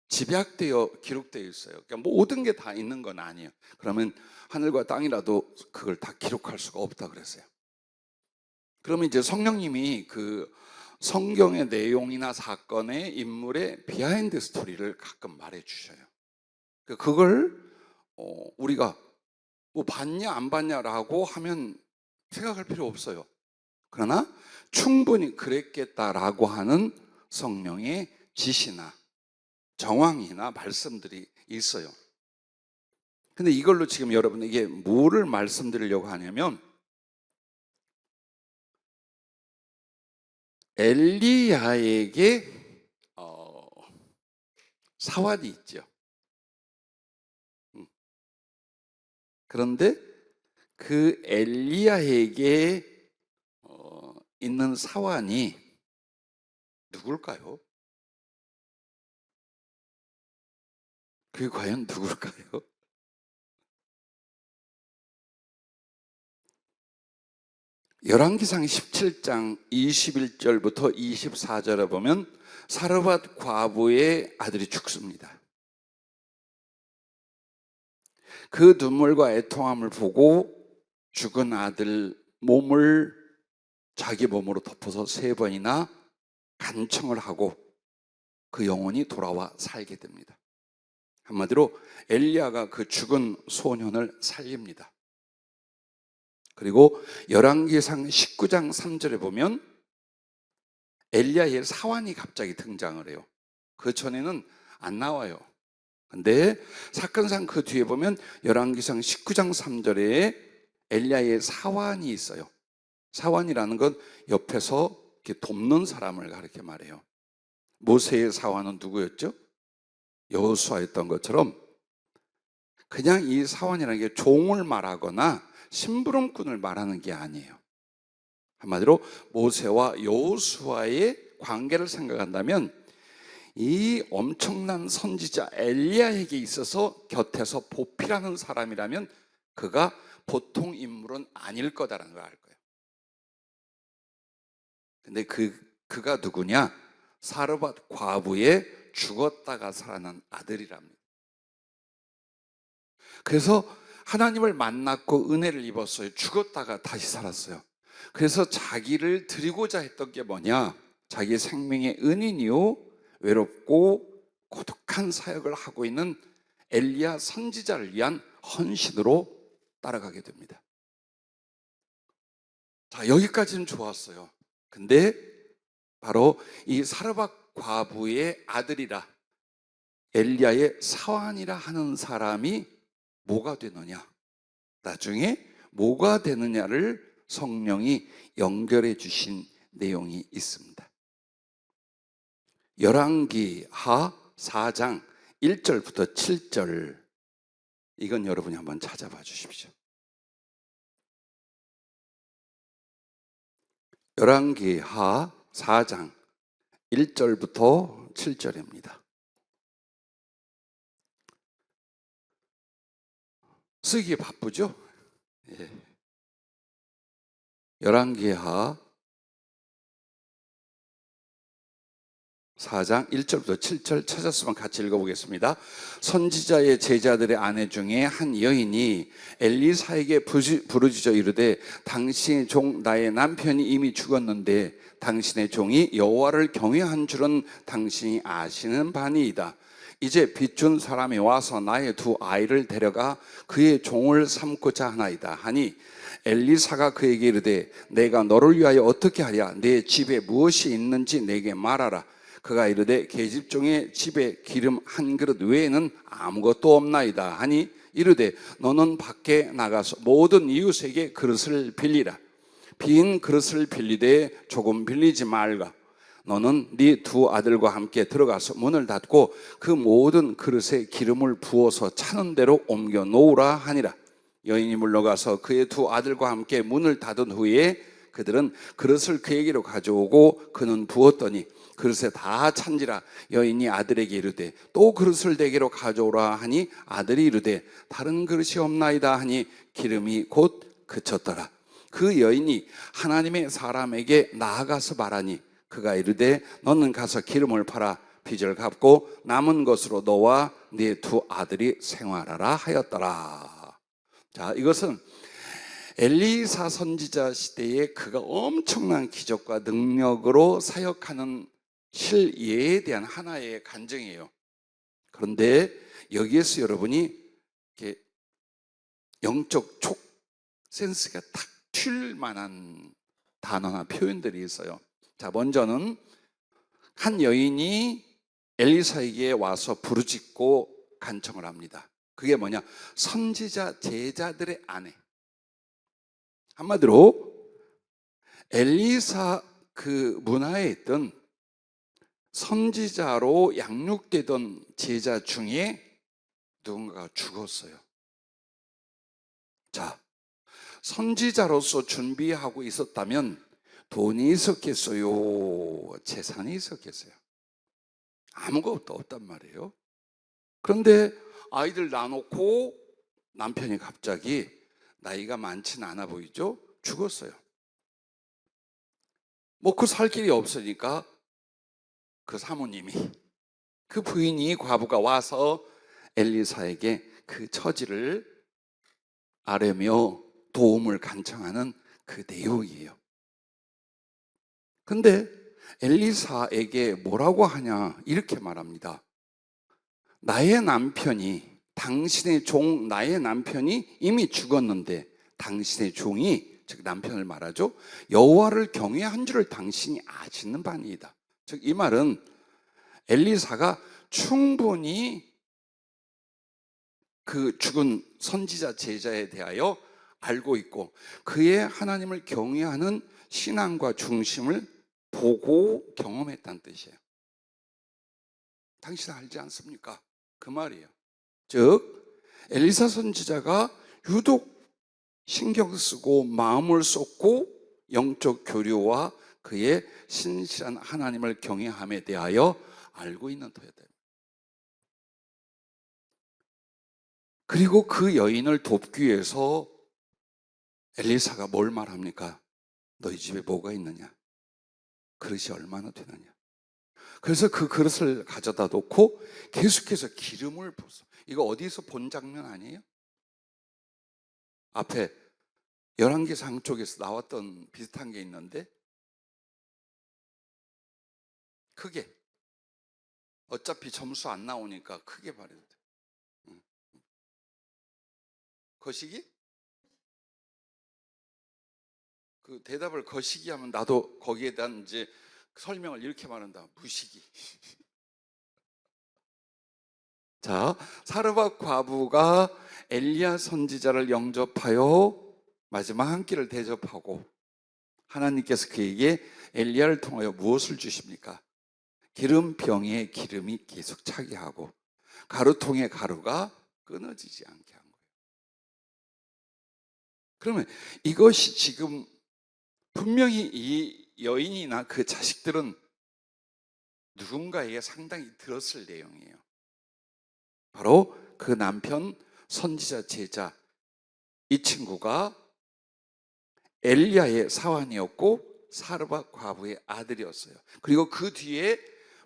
집약되어 기록되어 있어요. 그러니까 모든 게 다 있는 건 아니에요. 그러면 하늘과 땅이라도 그걸 다 기록할 수가 없다 그랬어요. 그러면 이제 성령님이 그 성경의 내용이나 사건의 인물의 비하인드 스토리를 가끔 말해 주셔요. 그걸 우리가 뭐 봤냐 안 봤냐라고 하면 생각할 필요 없어요. 그러나 충분히 그랬겠다라고 하는 성령의 지시나 정황이나 말씀들이 있어요. 근데 이걸로 지금 여러분에게 뭐를 말씀드리려고 하냐면 엘리야에게 사환이 있죠. 그런데 그 엘리야에게 있는 사환이 누굴까요? 그게 과연 누굴까요? 열왕기상 17장 21절부터 24절에 보면 사르밧 과부의 아들이 죽습니다. 그 눈물과 애통함을 보고 죽은 아들 몸을 자기 몸으로 덮어서 3번이나 간청을 하고 그 영혼이 돌아와 살게 됩니다. 한마디로 엘리야가 그 죽은 소년을 살립니다. 그리고 열왕기상 19장 3절에 보면 엘리야의 사환이 갑자기 등장을 해요. 그 전에는 안 나와요. 근데 사건상 그 뒤에 보면 열왕기상 19장 3절에 엘리야의 사환이 있어요. 사환이라는 건 옆에서 이렇게 돕는 사람을 가르쳐 말해요. 모세의 사환은 누구였죠? 여호수아였던 것처럼 그냥 이 사환이라는 게 종을 말하거나 심부름꾼을 말하는 게 아니에요. 한마디로 모세와 여호수아의 관계를 생각한다면 이 엄청난 선지자 엘리야에게 있어서 곁에서 보필하는 사람이라면 그가 보통 인물은 아닐 거다라는 걸 알 거예요. 근데 그가 누구냐? 사르밧 과부의 죽었다가 살아난 아들이랍니다. 그래서 하나님을 만났고 은혜를 입었어요. 죽었다가 다시 살았어요. 그래서 자기를 드리고자 했던 게 뭐냐? 자기 생명의 은인이요 외롭고 고독한 사역을 하고 있는 엘리야 선지자를 위한 헌신으로 따라가게 됩니다. 자, 여기까지는 좋았어요. 근데 바로 이 사르밧 과부의 아들이라 엘리야의 사환이라 하는 사람이 뭐가 되느냐? 나중에 뭐가 되느냐를 성령이 연결해 주신 내용이 있습니다. 열왕기하 4장 1절부터 7절, 이건 여러분이 한번 찾아봐 주십시오. 열왕기하 4장 1절부터 7절입니다. 쓰기 바쁘죠? 예. 열왕기하 4장 1절부터 7절 찾았으면 같이 읽어보겠습니다. 선지자의 제자들의 아내 중에 한 여인이 엘리사에게 부르짖어 이르되 당신의 종 나의 남편이 이미 죽었는데 당신의 종이 여호와를 경외한 줄은 당신이 아시는 바니이다. 이제 빚준 사람이 와서 나의 2 아이를 데려가 그의 종을 삼고자 하나이다 하니 엘리사가 그에게 이르되 내가 너를 위하여 어떻게 하랴? 내 집에 무엇이 있는지 내게 말하라. 그가 이르되 계집종의 집에 기름 1 그릇 외에는 아무것도 없나이다 하니 이르되 너는 밖에 나가서 모든 이웃에게 그릇을 빌리라. 빈 그릇을 빌리되 조금 빌리지 말라. 너는 네 2 아들과 함께 들어가서 문을 닫고 그 모든 그릇에 기름을 부어서 차는 대로 옮겨 놓으라 하니라. 여인이 물러가서 그의 2 아들과 함께 문을 닫은 후에 그들은 그릇을 그에게로 가져오고 그는 부었더니 그릇에 다 찬지라. 여인이 아들에게 이르되 또 그릇을 내게로 가져오라 하니 아들이 이르되 다른 그릇이 없나이다 하니 기름이 곧 그쳤더라. 그 여인이 하나님의 사람에게 나아가서 말하니 그가 이르되 너는 가서 기름을 팔아 빚을 갚고 남은 것으로 너와 네 2 아들이 생활하라 하였더라. 자, 이것은 엘리사 선지자 시대에 그가 엄청난 기적과 능력으로 사역하는 실예에 대한 하나의 간증이에요. 그런데 여기에서 여러분이 이렇게 영적 촉 센스가 탁 튈 만한 단어나 표현들이 있어요. 자, 먼저는 한 여인이 엘리사에게 와서 부르짖고 간청을 합니다. 그게 뭐냐? 선지자 제자들의 아내. 한마디로 엘리사 그 문화에 있던 선지자로 양육되던 제자 중에 누군가가 죽었어요. 자, 선지자로서 준비하고 있었다면 돈이 있었겠어요? 재산이 있었겠어요? 아무것도 없단 말이에요. 그런데 아이들 낳아놓고 남편이 갑자기 나이가 많지는 않아 보이죠? 죽었어요. 먹고 살 길이 없으니까 그 사모님이, 그 부인이, 과부가 와서 엘리사에게 그 처지를 아뢰며 도움을 간청하는 그 내용이에요. 근데 엘리사에게 뭐라고 하냐 이렇게 말합니다. 나의 남편이, 당신의 종 나의 남편이 이미 죽었는데 당신의 종이, 즉 남편을 말하죠, 여호와를 경외한 줄을 당신이 아시는 바니이다. 즉 이 말은 엘리사가 충분히 그 죽은 선지자 제자에 대하여 알고 있고 그의 하나님을 경외하는 신앙과 중심을 보고 경험했다는 뜻이에요. 당신 알지 않습니까? 그 말이에요. 즉 엘리사 선지자가 유독 신경 쓰고 마음을 쏟고 영적 교류와 그의 신실한 하나님을 경외함에 대하여 알고 있는 터였다. 그리고 그 여인을 돕기 위해서 엘리사가 뭘 말합니까? 너희 집에 뭐가 있느냐? 그릇이 얼마나 되느냐? 그래서 그 그릇을 가져다 놓고 계속해서 기름을 부어서, 이거 어디서 본 장면 아니에요? 앞에 열왕기상 쪽에서 나왔던 비슷한 게 있는데 크게, 어차피 점수 안 나오니까 크게 말해도 돼. 거시기? 그 대답을 거시기 하면 나도 거기에 대한 이제 설명을 이렇게 말한다. 무시기. 자, 사르밧 과부가 엘리야 선지자를 영접하여 마지막 한 끼를 대접하고 하나님께서 그에게 엘리야를 통하여 무엇을 주십니까? 기름병에 기름이 계속 차게 하고 가루통에 가루가 끊어지지 않게 한 거예요. 그러면 이것이 지금 분명히 이 여인이나 그 자식들은 누군가에게 상당히 들었을 내용이에요. 바로 그 남편 선지자 제자, 이 친구가 엘리야의 사환이었고 사르밧 과부의 아들이었어요. 그리고 그 뒤에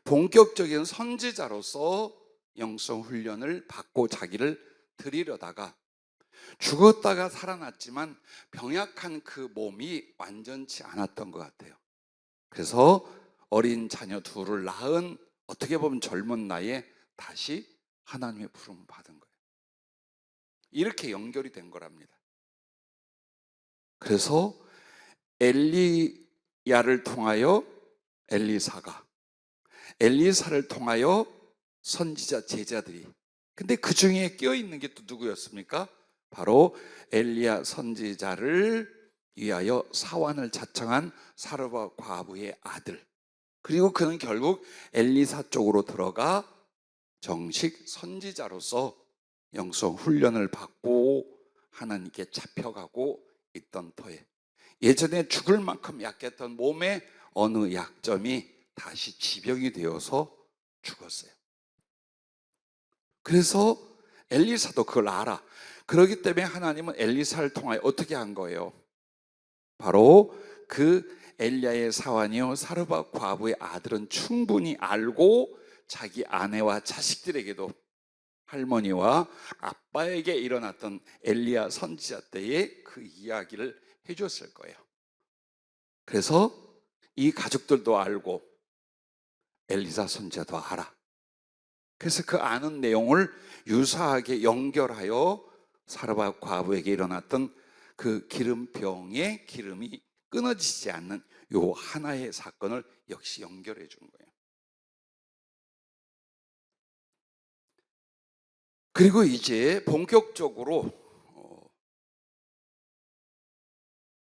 본격적인 선지자로서 영성 훈련을 받고 자기를 드리려다가 죽었다가 살아났지만 병약한 그 몸이 완전치 않았던 것 같아요. 그래서 어린 자녀 둘을 낳은, 어떻게 보면 젊은 나이에 다시 하나님의 부름을 받은 거예요. 이렇게 연결이 된 거랍니다. 그래서 엘리야를 통하여 엘리사가, 엘리사를 통하여 선지자 제자들이, 근데 그 중에 껴있는 게 또 누구였습니까? 바로 엘리야 선지자를 위하여 사환을 자청한 사르밧 과부의 아들. 그리고 그는 결국 엘리사 쪽으로 들어가 정식 선지자로서 영성 훈련을 받고 하나님께 잡혀가고 있던 터에 예전에 죽을 만큼 약했던 몸의 어느 약점이 다시 지병이 되어서 죽었어요. 그래서 엘리사도 그걸 알아. 그렇기 때문에 하나님은 엘리사를 통하여 어떻게 한 거예요? 바로 그 엘리야의 사환이요 사르밧 과부의 아들은 충분히 알고 자기 아내와 자식들에게도 할머니와 아빠에게 일어났던 엘리야 선지자 때의 그 이야기를 해줬을 거예요. 그래서 이 가족들도 알고 엘리사 선지자도 알아. 그래서 그 아는 내용을 유사하게 연결하여 사르밧 과부에게 일어났던 그 기름병의 기름이 끊어지지 않는 요 하나의 사건을 역시 연결해 준 거예요. 그리고 이제 본격적으로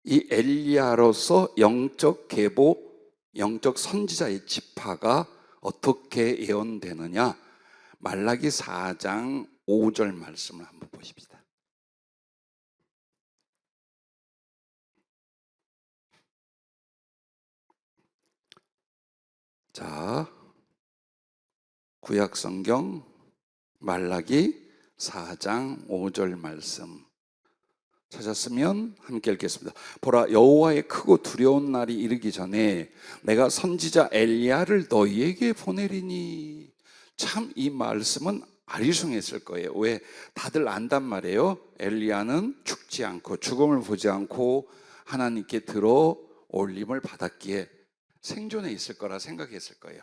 이 엘리야로서 영적 계보, 영적 선지자의 지파가 어떻게 예언되느냐, 말라기 4장 5절 말씀을 한번 보십시다. 자, 구약 성경 말라기 4장 5절 말씀 찾았으면 함께 읽겠습니다. 보라, 여호와의 크고 두려운 날이 이르기 전에 내가 선지자 엘리야를 너희에게 보내리니. 참 이 말씀은 아리송했을 거예요. 왜? 다들 안단 말이에요. 엘리야는 죽지 않고 죽음을 보지 않고 하나님께 들어 올림을 받았기에 생존해 있을 거라 생각했을 거예요.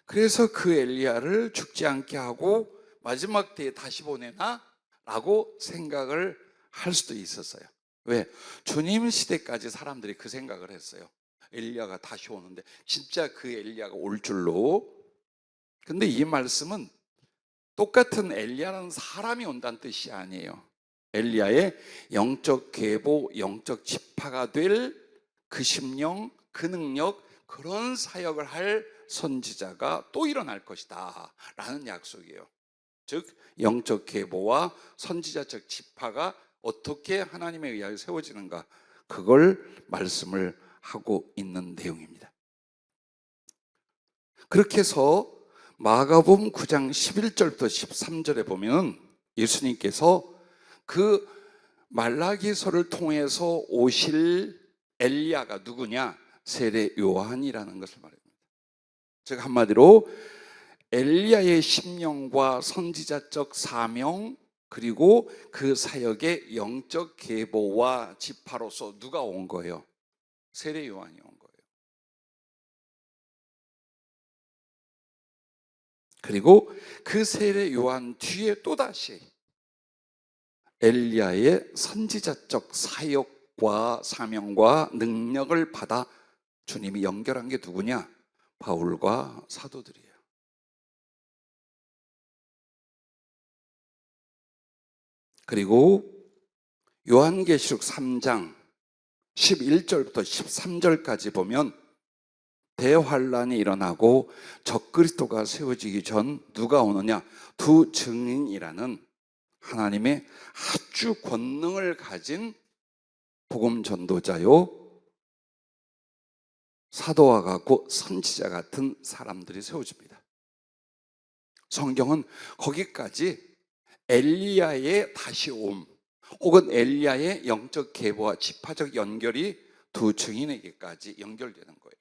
그래서 그 엘리야를 죽지 않게 하고 마지막 때에 다시 보내나? 라고 생각을 할 수도 있었어요. 왜? 주님 시대까지 사람들이 그 생각을 했어요. 엘리야가 다시 오는데 진짜 그 엘리야가 올 줄로. 근데 이 말씀은 똑같은 엘리야라는 사람이 온다는 뜻이 아니에요. 엘리야의 영적 계보, 영적 지파가 될 그 심령, 그 능력, 그런 사역을 할 선지자가 또 일어날 것이다 라는 약속이에요. 즉 영적 계보와 선지자적 지파가 어떻게 하나님에 의하여 세워지는가, 그걸 말씀을 하고 있는 내용입니다. 그렇게 해서 마가복음 9장 11절부터 13절에 보면 예수님께서 그 말라기서를 통해서 오실 엘리야가 누구냐? 세례 요한이라는 것을 말합니다. 즉 한마디로 엘리야의 심령과 선지자적 사명, 그리고 그 사역의 영적 계보와 지파로서 누가 온 거예요? 세례 요한이 온 거예요. 그리고 그 세례 요한 뒤에 또다시 엘리야의 선지자적 사역과 사명과 능력을 받아 주님이 연결한 게 누구냐? 바울과 사도들이에요. 그리고 요한계시록 3장 11절부터 13절까지 보면 대환란이 일어나고 적그리스도가 세워지기 전 누가 오느냐? 두 증인이라는 하나님의 아주 권능을 가진 복음 전도자요, 사도와 같고 선지자 같은 사람들이 세워집니다. 성경은 거기까지 엘리야의 다시 옴 혹은 엘리야의 영적 계보와 지파적 연결이 두 증인에게까지 연결되는 거예요.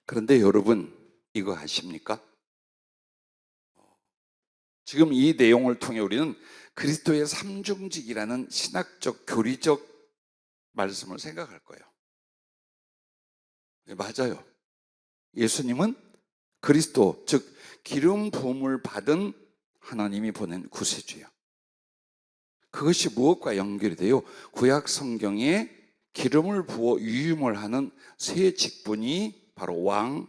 그런데 여러분 이거 아십니까? 지금 이 내용을 통해 우리는 그리스도의 삼중직이라는 신학적 교리적 말씀을 생각할 거예요. 네, 맞아요. 예수님은 그리스도, 즉 기름 부음을 받은 하나님이 보낸 구세주예요. 그것이 무엇과 연결이 돼요? 구약 성경에 기름을 부어 유임을 하는 세 직분이 바로 왕,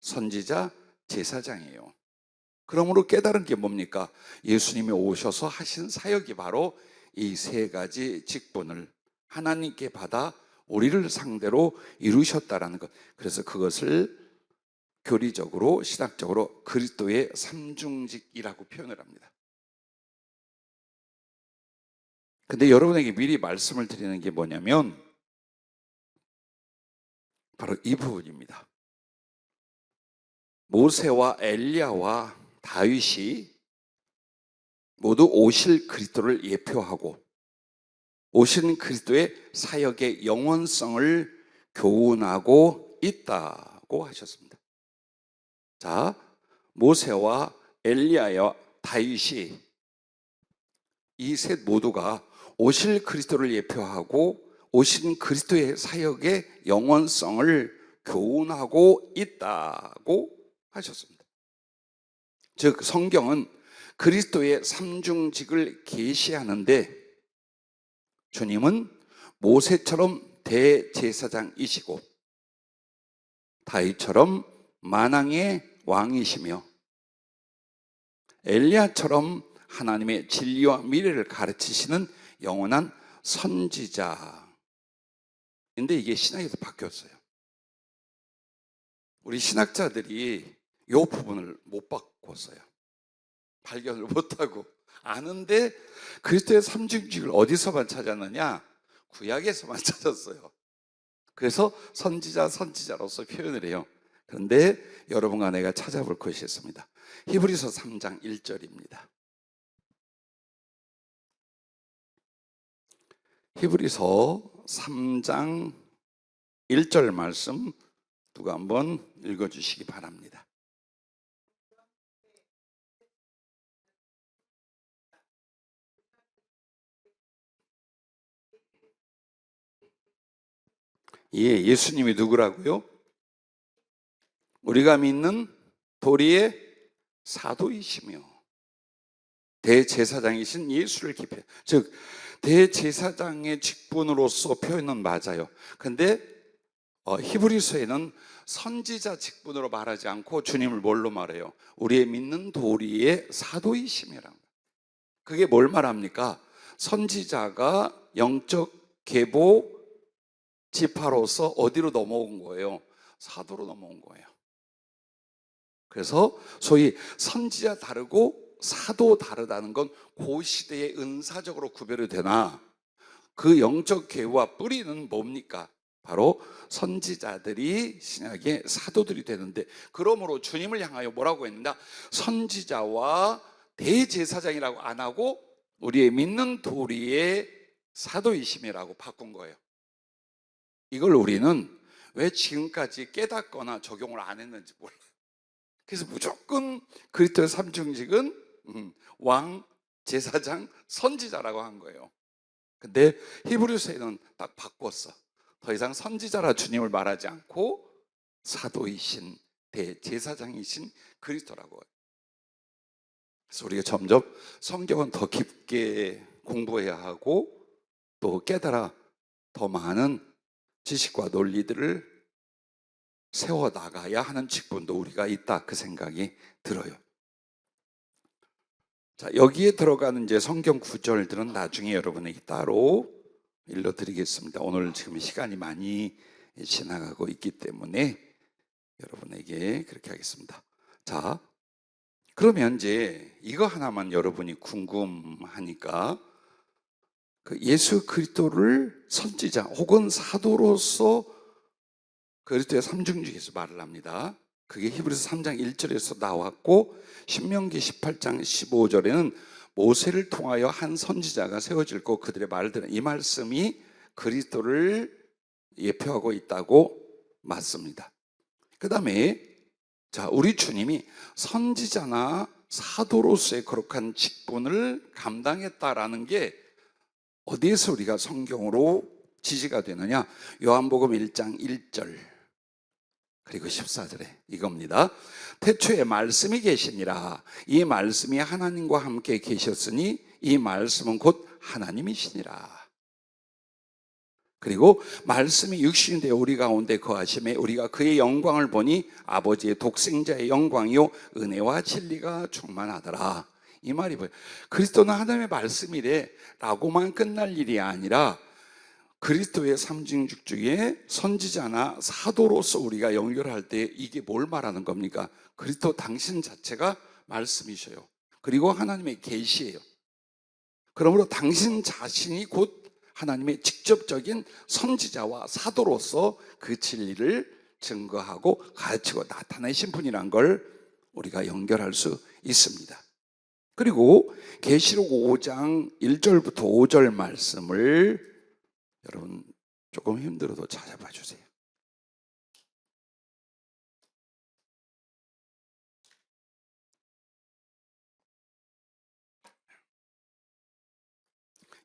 선지자, 제사장이에요. 그러므로 깨달은 게 뭡니까? 예수님이 오셔서 하신 사역이 바로 이 세 가지 직분을 하나님께 받아 우리를 상대로 이루셨다라는 것. 그래서 그것을 교리적으로 신학적으로 그리스도의 삼중직이라고 표현을 합니다. 근데 여러분에게 미리 말씀을 드리는 게 뭐냐면 바로 이 부분입니다. 모세와 엘리야와 다윗이 모두 오실 그리스도를 예표하고 오신 그리스도의 사역의 영원성을 교훈하고 있다고 하셨습니다. 자, 모세와 엘리야와 다윗이 이 셋 모두가 오실 그리스도를 예표하고 오신 그리스도의 사역의 영원성을 교훈하고 있다고 하셨습니다. 즉 성경은 그리스도의 삼중직을 계시하는데 주님은 모세처럼 대제사장이시고 다윗처럼 만왕의 왕이시며 엘리야처럼 하나님의 진리와 미래를 가르치시는 영원한 선지자인데 이게 신학에서 바뀌었어요. 우리 신학자들이 이 부분을 못 바꿨어요. 발견을 못하고 아는데 그리스도의 삼중직을 어디서만 찾았느냐? 구약에서만 찾았어요. 그래서 선지자로서 표현을 해요. 그런데 여러분과 내가 찾아볼 것이 있습니다. 히브리서 3장 1절입니다. 히브리서 3장 1절 말씀 누가 한번 읽어주시기 바랍니다. 예, 예수님이 누구라고요? 우리가 믿는 도리의 사도이시며 대제사장이신 예수를 기표해, 즉 대제사장의 직분으로서 표현은 맞아요. 근데 히브리서에는 선지자 직분으로 말하지 않고 주님을 뭘로 말해요? 우리의 믿는 도리의 사도이심이라고. 그게 뭘 말합니까? 선지자가 영적 계보 지파로서 어디로 넘어온 거예요? 사도로 넘어온 거예요. 그래서 소위 선지자 다르고 사도 다르다는 건 그 시대에 은사적으로 구별이 되나, 그 영적 계보와 뿌리는 뭡니까? 바로 선지자들이 신약의 사도들이 되는데, 그러므로 주님을 향하여 뭐라고 했는가? 선지자와 대제사장이라고 안 하고 우리의 믿는 도리의 사도이심이라고 바꾼 거예요. 이걸 우리는 왜 지금까지 깨닫거나 적용을 안 했는지 몰라요. 그래서 무조건 그리스도의 삼중직은 왕, 제사장, 선지자라고 한 거예요. 근데 히브리서에는 딱 바꿨어. 더 이상 선지자라 주님을 말하지 않고 사도이신 대제사장이신 그리스도라고. 그래서 우리가 점점 성경은 더 깊게 공부해야 하고 또 깨달아 더 많은 지식과 논리들을 세워나가야 하는 직분도 우리가 있다, 그 생각이 들어요. 자, 여기에 들어가는 이제 성경 구절들은 나중에 여러분에게 따로 일러드리겠습니다. 오늘 지금 시간이 많이 지나가고 있기 때문에 여러분에게 그렇게 하겠습니다. 자, 그러면 이제 이거 하나만 여러분이 궁금하니까, 그 예수 그리스도를 선지자 혹은 사도로서 그리스도의 삼중직에서 말을 합니다. 그게 히브리서 3장 1절에서 나왔고, 신명기 18장 15절에는 모세를 통하여 한 선지자가 세워질 거 그들의 말을 들은, 이 말씀이 그리스도를 예표하고 있다고 맞습니다. 그 다음에 자, 우리 주님이 선지자나 사도로서의 거룩한 직분을 감당했다라는 게 어디에서 우리가 성경으로 지지가 되느냐? 요한복음 1장 1절 그리고 14절에 이겁니다. 태초에 말씀이 계시니라. 이 말씀이 하나님과 함께 계셨으니 이 말씀은 곧 하나님이시니라. 그리고 말씀이 육신이 되어 우리 가운데 거하심에 우리가 그의 영광을 보니 아버지의 독생자의 영광이요 은혜와 진리가 충만하더라. 이 말이 뭐예요? 그리스도는 하나님의 말씀이래 라고만 끝날 일이 아니라 그리스도의 삼중직 중에 선지자나 사도로서 우리가 연결할 때 이게 뭘 말하는 겁니까? 그리스도 당신 자체가 말씀이셔요. 그리고 하나님의 계시예요. 그러므로 당신 자신이 곧 하나님의 직접적인 선지자와 사도로서 그 진리를 증거하고 가르치고 나타내신 분이란 걸 우리가 연결할 수 있습니다. 그리고 계시록 5장 1절부터 5절 말씀을 여러분 조금 힘들어도 찾아봐 주세요.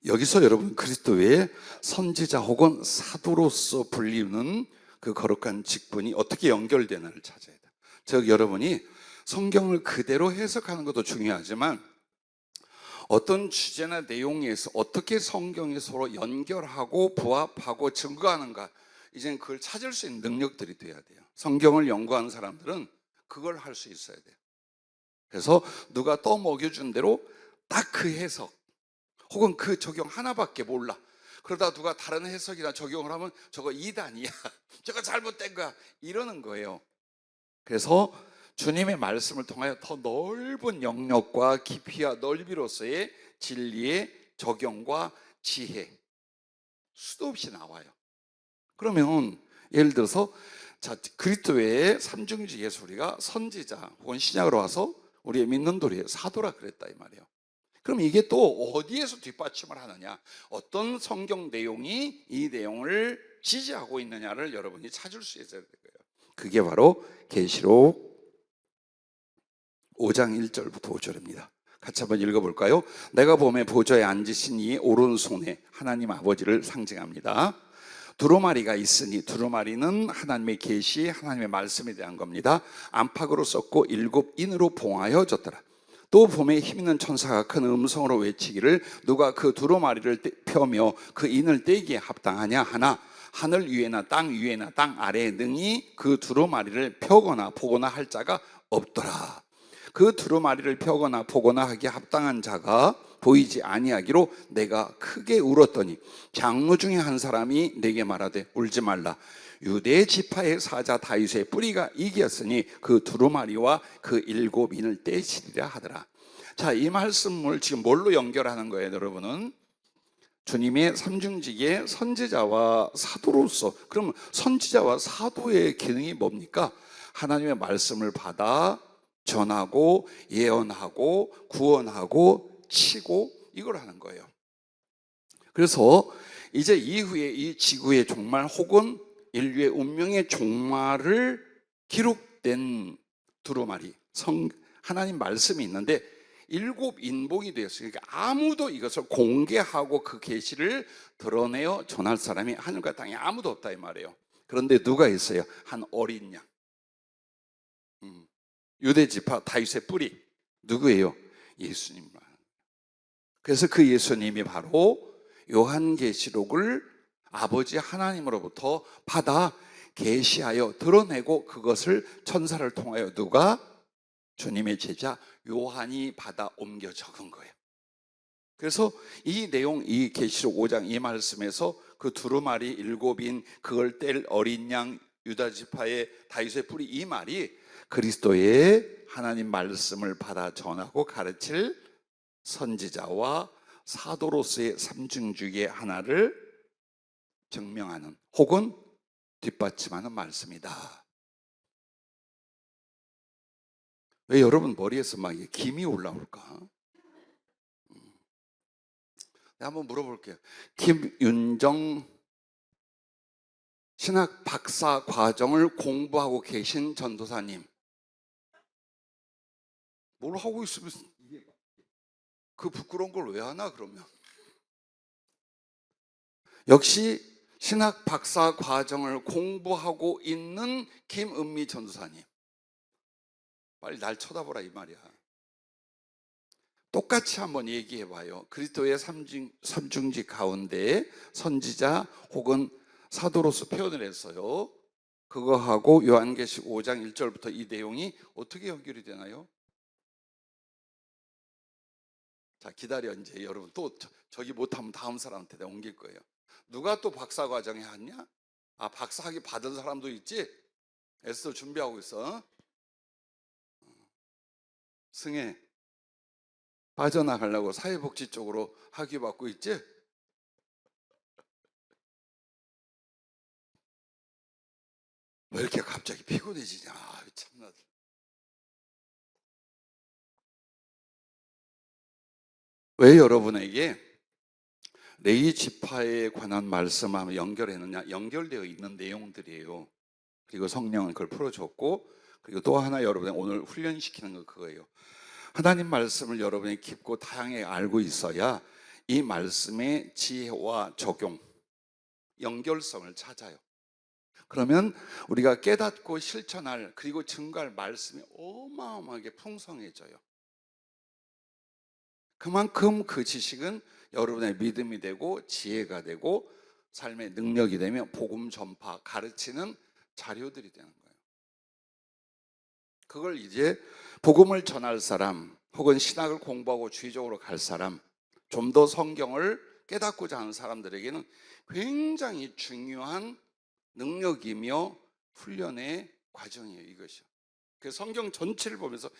여기서 여러분 그리스도의 선지자 혹은 사도로서 불리는 그 거룩한 직분이 어떻게 연결되는지를 찾아야 돼요. 즉 여러분이 성경을 그대로 해석하는 것도 중요하지만 어떤 주제나 내용에서 어떻게 성경이 서로 연결하고 부합하고 증거하는가, 이제는 그걸 찾을 수 있는 능력들이 돼야 돼요. 성경을 연구하는 사람들은 그걸 할 수 있어야 돼요. 그래서 누가 떠먹여준 대로 딱 그 해석 혹은 그 적용 하나밖에 몰라. 그러다 누가 다른 해석이나 적용을 하면 저거 이단이야, 저거 잘못된 거야, 이러는 거예요. 그래서 주님의 말씀을 통하여 더 넓은 영역과 깊이와 넓이로서의 진리의 적용과 지혜 수도 없이 나와요. 그러면 예를 들어서 자, 그리스도의 삼중직 예수 우리가 선지자 혹은 신약으로 와서 우리의 믿는 도리의 사도라 그랬다 이 말이에요. 그럼 이게 또 어디에서 뒷받침을 하느냐, 어떤 성경 내용이 이 내용을 지지하고 있느냐를 여러분이 찾을 수 있어야 돼요. 그게 바로 계시록 5장 1절부터 5절입니다. 같이 한번 읽어볼까요? 내가 보매 보좌에 앉으신 이 오른손에 하나님 아버지를 상징합니다. 두루마리가 있으니, 두루마리는 하나님의 계시, 하나님의 말씀에 대한 겁니다. 안팎으로 썼고 7인으로 봉하여 졌더라. 또 봄에 힘있는 천사가 큰 음성으로 외치기를 누가 그 두루마리를 펴며 그 인을 떼기에 합당하냐 하나, 하늘 위에나 땅 위에나 땅 아래에 능히 그 두루마리를 펴거나 보거나 할 자가 없더라. 그 두루마리를 펴거나 보거나 하기에 합당한 자가 보이지 아니하기로 내가 크게 울었더니 장로 중에 한 사람이 내게 말하되 울지 말라. 유대 지파의 사자 다윗의 뿌리가 이겼으니 그 두루마리와 그 7인을 떼시리라 하더라. 자, 이 말씀을 지금 뭘로 연결하는 거예요, 여러분은? 주님의 삼중직의 선지자와 사도로서. 그럼 선지자와 사도의 기능이 뭡니까? 하나님의 말씀을 받아 전하고 예언하고 구원하고 치고 이걸 하는 거예요. 그래서 이제 이후에 이 지구의 종말 혹은 인류의 운명의 종말을 기록된 두루마리 하나님 말씀이 있는데 7인복이 되었어요. 그러니까 아무도 이것을 공개하고 그 계시를 드러내어 전할 사람이 하늘과 땅에 아무도 없다 이 말이에요. 그런데 누가 있어요? 한 어린 양, 유대 지파 다윗의 뿌리. 누구예요? 예수님. 그래서 그 예수님이 바로 요한계시록을 아버지 하나님으로부터 받아 계시하여 드러내고 그것을 천사를 통하여 누가? 주님의 제자 요한이 받아 옮겨 적은 거예요. 그래서 이 내용, 이 계시록 5장 이 말씀에서 그 두루마리 7인, 그걸 뗄 어린 양, 유다 지파의 다윗의 뿌리, 이 말이 그리스도의 하나님 말씀을 받아 전하고 가르칠 선지자와 사도로서의 삼중주의 하나를 증명하는 혹은 뒷받침하는 말씀이다. 왜 여러분 머리에서 막 김이 올라올까? 내가 한번 물어볼게요. 김윤정 신학 박사 과정을 공부하고 계신 전도사님, 뭘 하고 있으면 그 부끄러운 걸 왜 하나 그러면? 역시 신학 박사 과정을 공부하고 있는 김은미 전도사님, 빨리 날 쳐다보라 이 말이야. 똑같이 한번 얘기해봐요. 그리스도의 삼중직 가운데 선지자 혹은 사도로서 표현을 했어요. 그거하고 요한계시록 5장 1절부터 이 내용이 어떻게 연결이 되나요? 자, 기다려. 이제 여러분 또 저기 못하면 다음 사람한테 내가 옮길 거예요. 누가 또 박사과정에 왔냐? 아, 박사학위 받은 사람도 있지? 애써 준비하고 있어. 승혜, 빠져나가려고 사회복지 쪽으로 학위 받고 있지? 왜 이렇게 갑자기 피곤해지냐? 참나. 왜 여러분에게 레위 지파에 관한 말씀하면 연결했느냐? 연결되어 있는 내용들이에요. 그리고 성령은 그걸 풀어줬고, 그리고 또 하나 여러분이 오늘 훈련시키는 거 그거예요. 하나님 말씀을 여러분이 깊고 다양하게 알고 있어야 이 말씀의 지혜와 적용, 연결성을 찾아요. 그러면 우리가 깨닫고 실천할 그리고 증거할 말씀이 어마어마하게 풍성해져요. 그만큼 그 지식은 여러분의 믿음이 되고 지혜가 되고 삶의 능력이 되며 복음 전파, 가르치는 자료들이 되는 거예요. 그걸 이제 복음을 전할 사람 혹은 신학을 공부하고 주의적으로 갈 사람, 좀 더 성경을 깨닫고자 하는 사람들에게는 굉장히 중요한 능력이며 훈련의 과정이에요, 이것이. 그 성경 전체를 보면서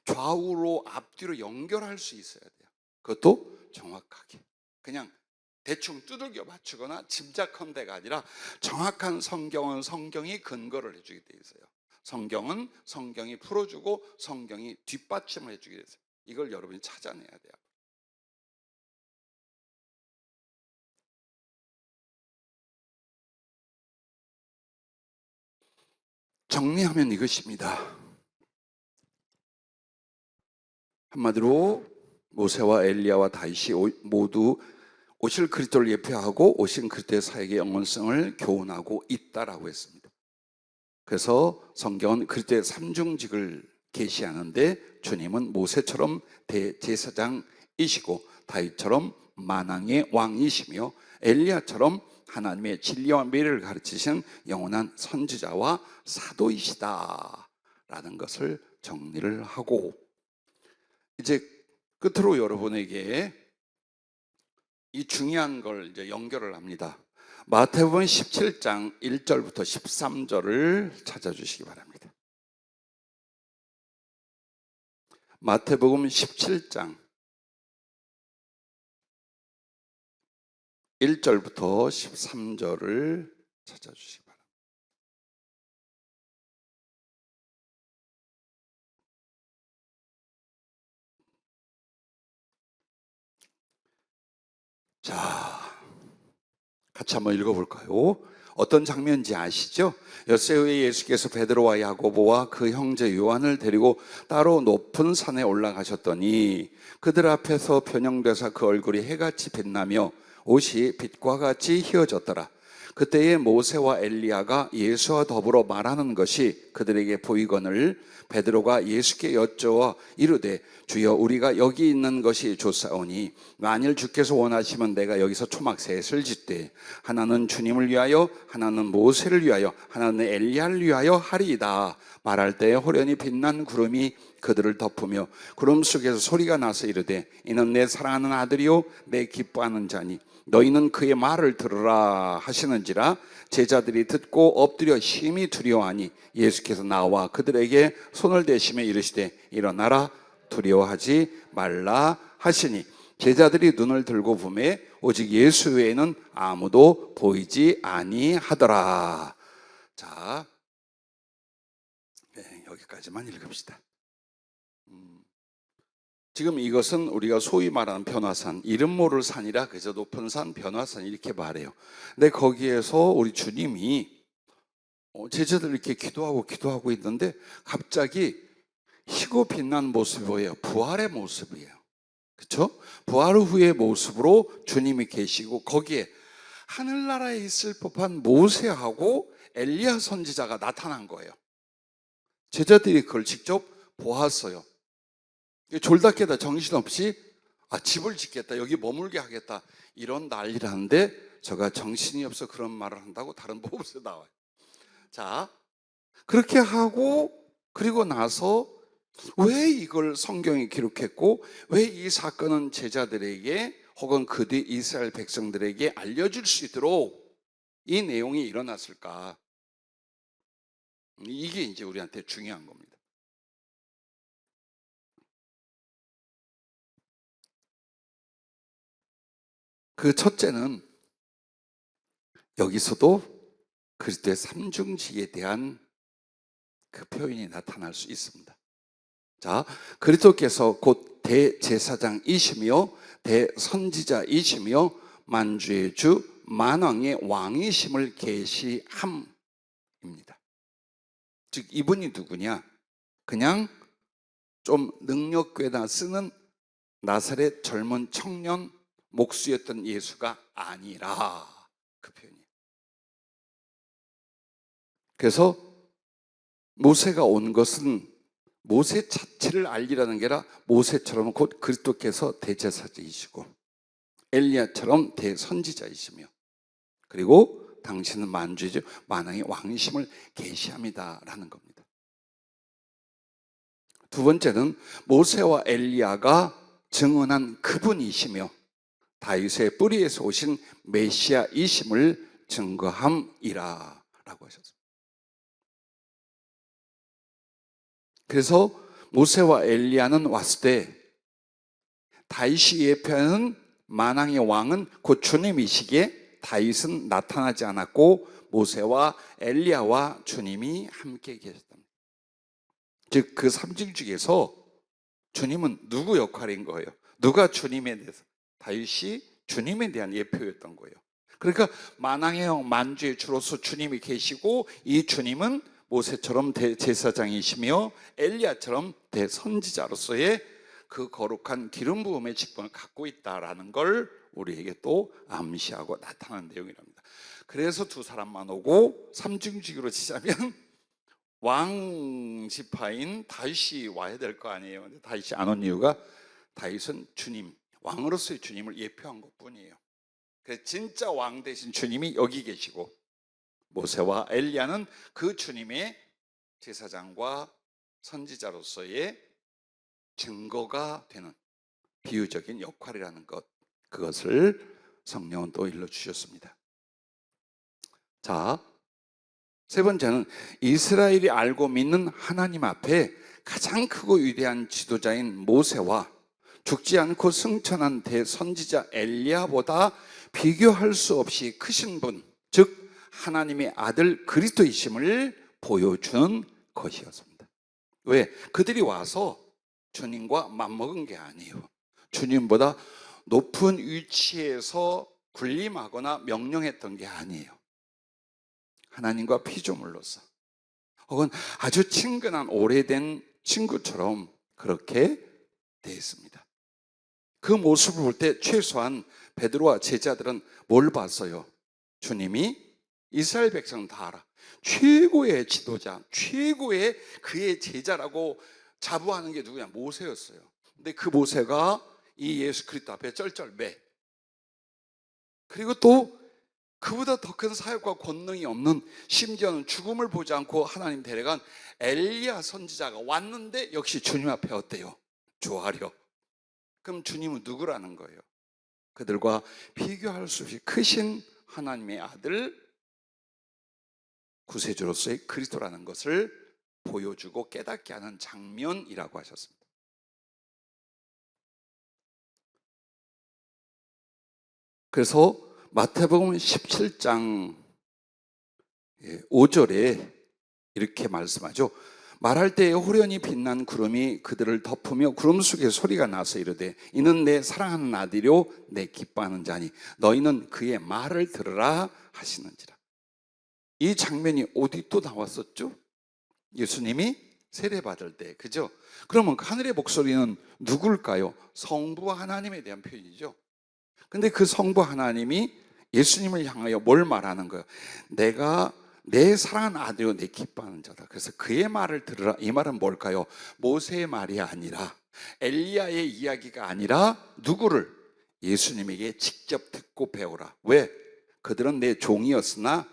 좌우로 앞뒤로 연결할 수 있어야 돼요. 그것도 정확하게. 그냥 대충 두들겨 맞추거나 짐작컨대가 아니라 정확한 성경은 성경이 근거를 해주게 돼 있어요. 성경은 성경이 풀어주고 성경이 뒷받침을 해주게 돼 있어요. 이걸 여러분이 찾아내야 돼요. 정리하면 이것입니다. 한마디로 모세와 엘리야와 다윗이 모두 오실 그리스도를 예표하고 오신 그리스도의 사역의 영원성을 교훈하고 있다라고 했습니다. 그래서 성경은 그리스도의 삼중직을 계시하는데 주님은 모세처럼 대제사장이시고 다윗처럼 만왕의 왕이시며 엘리야처럼 하나님의 진리와 미래를 가르치신 영원한 선지자와 사도이시다라는 것을 정리를 하고, 이제 끝으로 여러분에게 이 중요한 걸 이제 연결을 합니다. 마태복음 17장 1절부터 13절을 찾아주시기 바랍니다. 마태복음 17장 1절부터 13절을 찾아주시기 바랍니다. 자, 같이 한번 읽어볼까요? 어떤 장면인지 아시죠? 엿새 후에 예수께서 베드로와 야고보와 그 형제 요한을 데리고 따로 높은 산에 올라가셨더니 그들 앞에서 변형되사 그 얼굴이 해같이 빛나며 옷이 빛과 같이 휘어졌더라. 그때에 모세와 엘리야가 예수와 더불어 말하는 것이 그들에게 보이거늘 베드로가 예수께 여쭈어 이르되 주여 우리가 여기 있는 것이 좋사오니 만일 주께서 원하시면 내가 여기서 초막 셋을 짓되 하나는 주님을 위하여 하나는 모세를 위하여 하나는 엘리야를 위하여 하리이다. 말할 때에 호련히 빛난 구름이 그들을 덮으며 구름 속에서 소리가 나서 이르되 이는 내 사랑하는 아들이요 내 기뻐하는 자니 너희는 그의 말을 들으라 하시는지라. 제자들이 듣고 엎드려 심히 두려워하니 예수께서 나와 그들에게 손을 대시며 이르시되 일어나라 두려워하지 말라 하시니 제자들이 눈을 들고 보매 오직 예수 외에는 아무도 보이지 아니하더라. 자, 네, 여기까지만 읽읍시다. 지금 이것은 우리가 소위 말하는 변화산, 이름 모를 산이라 그저 높은 산 변화산 이렇게 말해요. 근데 거기에서 우리 주님이 제자들 이렇게 기도하고 있는데 갑자기 희고 빛난 모습이 보여요. 부활의 모습이에요. 그렇죠? 부활 후의 모습으로 주님이 계시고 거기에 하늘나라에 있을 법한 모세하고 엘리야 선지자가 나타난 거예요. 제자들이 그걸 직접 보았어요. 졸다 깨다 정신없이 집을 짓겠다, 여기 머물게 하겠다 이런 난리라는데 저가 정신이 없어 그런 말을 한다고 다른 보고서 나와요. 자, 그렇게 하고 그리고 나서 왜 이걸 성경이 기록했고 왜 이 사건은 제자들에게 혹은 그 뒤 이스라엘 백성들에게 알려줄 수 있도록 이 내용이 일어났을까? 이게 이제 우리한테 중요한 겁니다. 그 첫째는 여기서도 그리스도의 삼중직에 대한 그 표현이 나타날 수 있습니다. 자, 그리스도께서 곧 대제사장이시며 대선지자이시며 만주의 주 만왕의 왕이심을 계시함입니다. 즉 이분이 누구냐? 그냥 좀 능력괴나 쓰는 나사렛 젊은 청년 목수였던 예수가 아니라 그 표현이에요. 그래서 모세가 온 것은 모세 자체를 알리라는 게 아니라 모세처럼 곧 그리스도께서 대제사장이시고 엘리야처럼 대선지자이시며 그리고 당신은 만주의 주 만왕의 왕이심을 계시합니다라는 겁니다. 두 번째는 모세와 엘리야가 증언한 그분이시며 다윗의 뿌리에서 오신 메시아이심을 증거함이라 라고 하셨습니다. 그래서 모세와 엘리야는 왔을 때 다윗이 예표하는 만왕의 왕은 곧 주님이시기에 다윗은 나타나지 않았고 모세와 엘리야와 주님이 함께 계셨답니다. 즉 그 삼중직에서 주님은 누구 역할인 거예요? 누가 주님에 대해서? 다윗이 주님에 대한 예표였던 거예요. 그러니까 만왕의 왕 만주의 주로서 주님이 계시고 이 주님은 모세처럼 대제사장이시며 엘리야처럼 대선지자로서의 그 거룩한 기름 부음의 직분을 갖고 있다라는 걸 우리에게 또 암시하고 나타나는 내용이랍니다. 그래서 두 사람만 오고 삼중직으로 치자면 왕 지파인 다윗이 와야 될 거 아니에요. 근데 다윗이 안 온 이유가 다윗은 주님, 왕으로서의 주님을 예표한 것뿐이에요. 그래서 진짜 왕 대신 주님이 여기 계시고 모세와 엘리야는 그 주님의 제사장과 선지자로서의 증거가 되는 비유적인 역할이라는 것, 그것을 성령은 또 일러주셨습니다. 자, 세 번째는 이스라엘이 알고 믿는 하나님 앞에 가장 크고 위대한 지도자인 모세와 죽지 않고 승천한 대선지자 엘리야보다 비교할 수 없이 크신 분, 즉 하나님의 아들 그리스도이심을 보여주는 것이었습니다. 왜? 그들이 와서 주님과 맞먹은 게 아니에요. 주님보다 높은 위치에서 군림하거나 명령했던 게 아니에요. 하나님과 피조물로서 혹은 아주 친근한 오래된 친구처럼 그렇게 되어 있습니다. 그 모습을 볼 때 최소한 베드로와 제자들은 뭘 봤어요? 주님이 이스라엘 백성 다 알아. 최고의 지도자, 최고의 그의 제자라고 자부하는 게 누구냐? 모세였어요. 근데 그 모세가 이 예수 그리스도 앞에 쩔쩔매. 그리고 또 그보다 더 큰 사역과 권능이 없는, 심지어는 죽음을 보지 않고 하나님 데려간 엘리야 선지자가 왔는데 역시 주님 앞에 어때요? 좋아하려. 그럼 주님은 누구라는 거예요? 그들과 비교할 수 없이 크신 하나님의 아들 구세주로서의 그리스도라는 것을 보여주고 깨닫게 하는 장면이라고 하셨습니다. 그래서 마태복음 17장 5절에 이렇게 말씀하죠. 말할 때에 호련히 빛난 구름이 그들을 덮으며 구름 속에 소리가 나서 이르되 이는 내 사랑하는 아들이요 내 기뻐하는 자니 너희는 그의 말을 들으라 하시는지라. 이 장면이 어디 또 나왔었죠? 예수님이 세례받을 때, 그죠? 그러면 하늘의 목소리는 누굴까요? 성부 하나님에 대한 표현이죠. 근데 그 성부 하나님이 예수님을 향하여 뭘 말하는 거예요? 내가 내 사랑하는 아들이요 내 기뻐하는 자다. 그래서 그의 말을 들으라. 이 말은 뭘까요? 모세의 말이 아니라, 엘리야의 이야기가 아니라 누구를? 예수님에게 직접 듣고 배우라. 왜? 그들은 내 종이었으나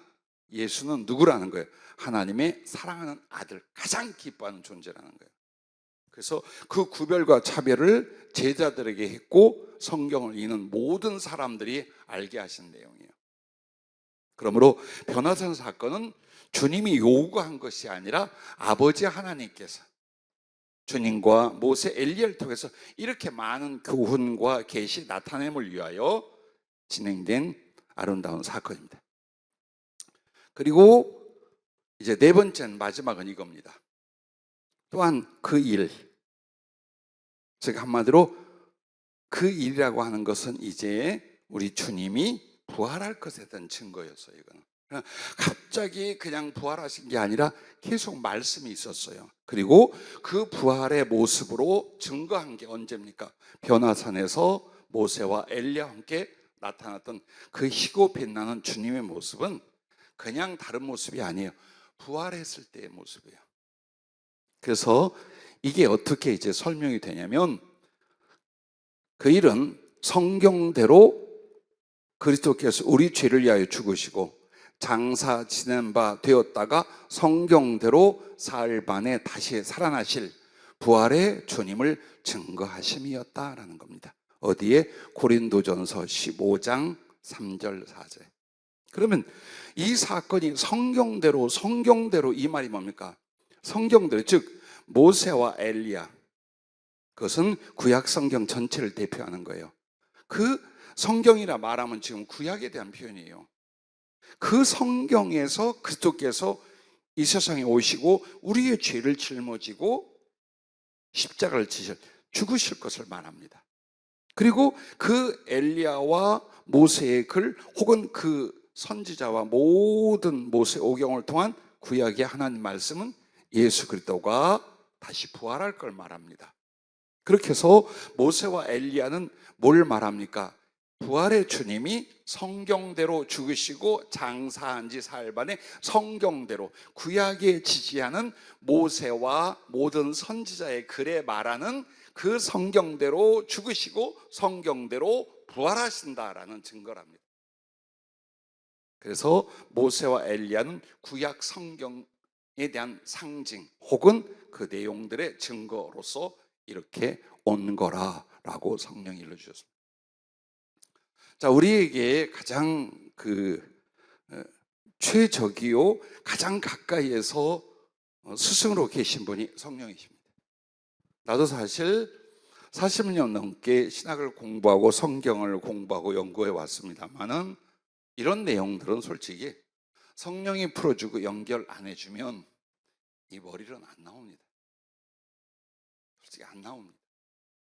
예수는 누구라는 거예요? 하나님의 사랑하는 아들, 가장 기뻐하는 존재라는 거예요. 그래서 그 구별과 차별을 제자들에게 했고 성경을 읽는 모든 사람들이 알게 하신 내용이에요. 그러므로 변화산 사건은 주님이 요구한 것이 아니라 아버지 하나님께서 주님과 모세, 엘리야를 통해서 이렇게 많은 교훈과 계시 나타냄을 위하여 진행된 아름다운 사건입니다. 그리고 이제 네 번째는, 마지막은 이겁니다. 또한 그 일, 즉 한마디로 그 일이라고 하는 것은 이제 우리 주님이 부활할 것에 대한 증거였어요. 이거는 갑자기 그냥 부활하신 게 아니라 계속 말씀이 있었어요. 그리고 그 부활의 모습으로 증거한 게 언제입니까? 변화산에서 모세와 엘리야와 함께 나타났던 그 희고 빛나는 주님의 모습은 그냥 다른 모습이 아니에요. 부활했을 때의 모습이에요. 그래서 이게 어떻게 이제 설명이 되냐면, 그 일은 성경대로 그리스도께서 우리 죄를 위하여 죽으시고 장사 지낸 바 되었다가 성경대로 사흘 만에 다시 살아나실 부활의 주님을 증거하심이었다라는 겁니다. 어디에? 고린도전서 15장 3절 4절. 그러면 이 사건이 성경대로 이 말이 뭡니까? 성경대로, 즉 모세와 엘리야, 그것은 구약 성경 전체를 대표하는 거예요. 그 성경이라 말하면 지금 구약에 대한 표현이에요. 그 성경에서 그리스도께서 이 세상에 오시고 우리의 죄를 짊어지고 십자가를 죽으실 것을 말합니다. 그리고 그 엘리야와 모세의 글 혹은 그 선지자와 모든 모세 오경을 통한 구약의 하나님 말씀은 예수 그리스도가 다시 부활할 걸 말합니다. 그렇게 해서 모세와 엘리야는 뭘 말합니까? 부활의 주님이 성경대로 죽으시고 장사한 지 사흘 만에 성경대로 구약에 지지하는 모세와 모든 선지자의 글에 말하는 그 성경대로 죽으시고 성경대로 부활하신다라는 증거랍니다. 그래서 모세와 엘리야는 구약 성경에 대한 상징 혹은 그 내용들의 증거로서 이렇게 온 거라라고 성령이 일러주셨습니다. 자, 우리에게 가장 최적이요 가장 가까이에서 스승으로 계신 분이 성령이십니다. 나도 사실 40년 넘게 신학을 공부하고 성경을 공부하고 연구해 왔습니다만은 이런 내용들은 솔직히 성령이 풀어주고 연결 안 해주면 이 머리로는 안 나옵니다. 솔직히 안 나옵니다.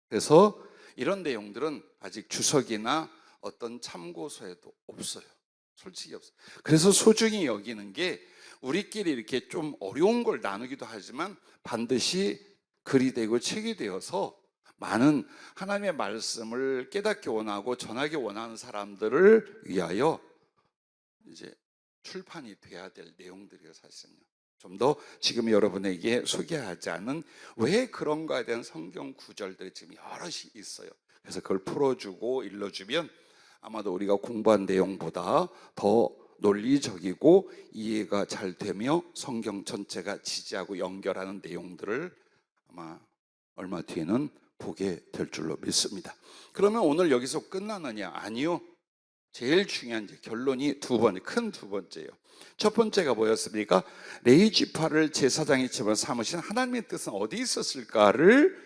그래서 이런 내용들은 아직 주석이나 어떤 참고서에도 없어요. 솔직히 없어요. 그래서 소중히 여기는 게 우리끼리 이렇게 좀 어려운 걸 나누기도 하지만 반드시 글이 되고 책이 되어서 많은 하나님의 말씀을 깨닫기 원하고 전하기 원하는 사람들을 위하여 이제 출판이 돼야 될 내용들이에요. 사실은요. 좀 더 지금 여러분에게 소개하지 않은 왜 그런가에 대한 성경 구절들이 지금 여럿이 있어요. 그래서 그걸 풀어주고 일러주면 아마도 우리가 공부한 내용보다 더 논리적이고 이해가 잘 되며 성경 전체가 지지하고 연결하는 내용들을 아마 얼마 뒤에는 보게 될 줄로 믿습니다. 그러면 오늘 여기서 끝나느냐? 아니요. 제일 중요한 결론이 큰 두 번째예요. 첫 번째가 뭐였습니까? 레위 지파를 제사장이 삼으신 하나님의 뜻은 어디 있었을까를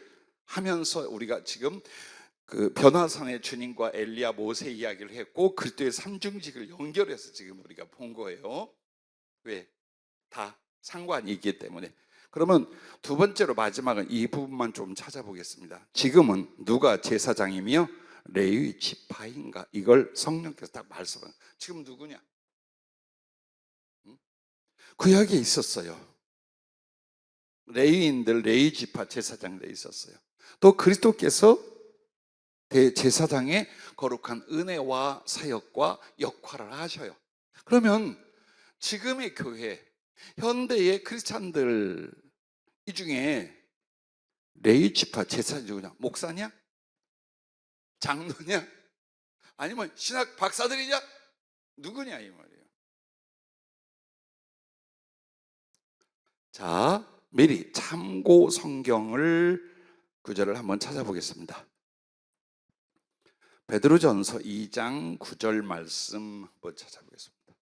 하면서 우리가 지금 그 변화산의 주님과 엘리야 모세 이야기를 했고 그리스도의 삼중직을 연결해서 지금 우리가 본 거예요. 왜? 다 상관이 있기 때문에. 그러면 두 번째로 마지막은 이 부분만 좀 찾아보겠습니다. 지금은 누가 제사장이며 레위 지파인가? 이걸 성령께서 딱 말씀하는. 지금 누구냐? 구약에 있었어요. 레위인들, 레위 지파 제사장들이 있었어요. 또 그리스도께서 대제사장의 거룩한 은혜와 사역과 역할을 하셔요. 그러면 지금의 교회, 현대의 크리스찬들 이 중에 레위 지파 제사장 누구냐? 목사냐? 장로냐? 아니면 신학 박사들이냐? 누구냐 이 말이에요. 자, 미리 참고 성경을 구절을 한번 찾아보겠습니다. 베드로전서 2장 9절 말씀 한번 찾아보겠습니다.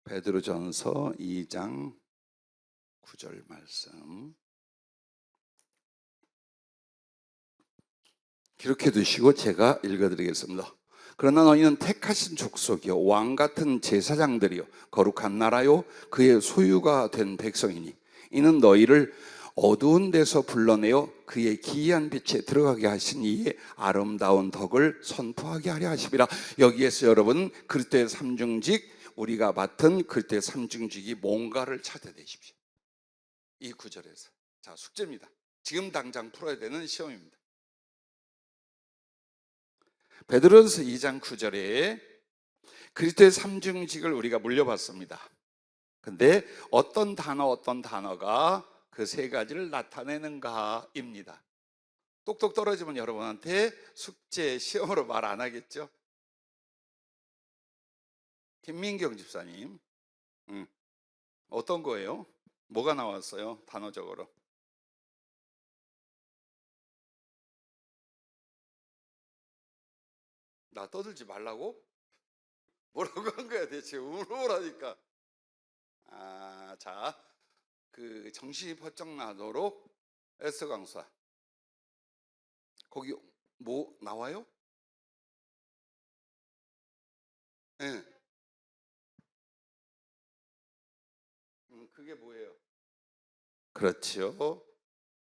베드로전서 2장 9절 말씀 기록해 두시고 제가 읽어드리겠습니다. 그러나 너희는 택하신 족속이요 왕 같은 제사장들이요 거룩한 나라요 그의 소유가 된 백성이니 이는 너희를 어두운 데서 불러내어 그의 기이한 빛에 들어가게 하신 이의 아름다운 덕을 선포하게 하려 하심이라. 여기에서 여러분 그리스도의 삼중직, 우리가 맡은 그리스도의 삼중직이 뭔가를 찾아내십시오. 이 구절에서. 자, 숙제입니다. 지금 당장 풀어야 되는 시험입니다. 베드로전서 2장 9절에 그리스도의 삼중직을 우리가 물려봤습니다. 근데 어떤 단어가 그 세 가지를 나타내는가입니다. 똑똑 떨어지면 여러분한테 숙제 시험으로 말 안 하겠죠? 김민경 집사님, 어떤 거예요? 뭐가 나왔어요? 단어적으로. 나 떠들지 말라고? 뭐라고 한 거야 대체? 울어보라니까. 자, 그 정신이 번쩍 나도록 에스더 강사. 거기 뭐 나와요? 네. 그게 뭐예요? 그렇죠.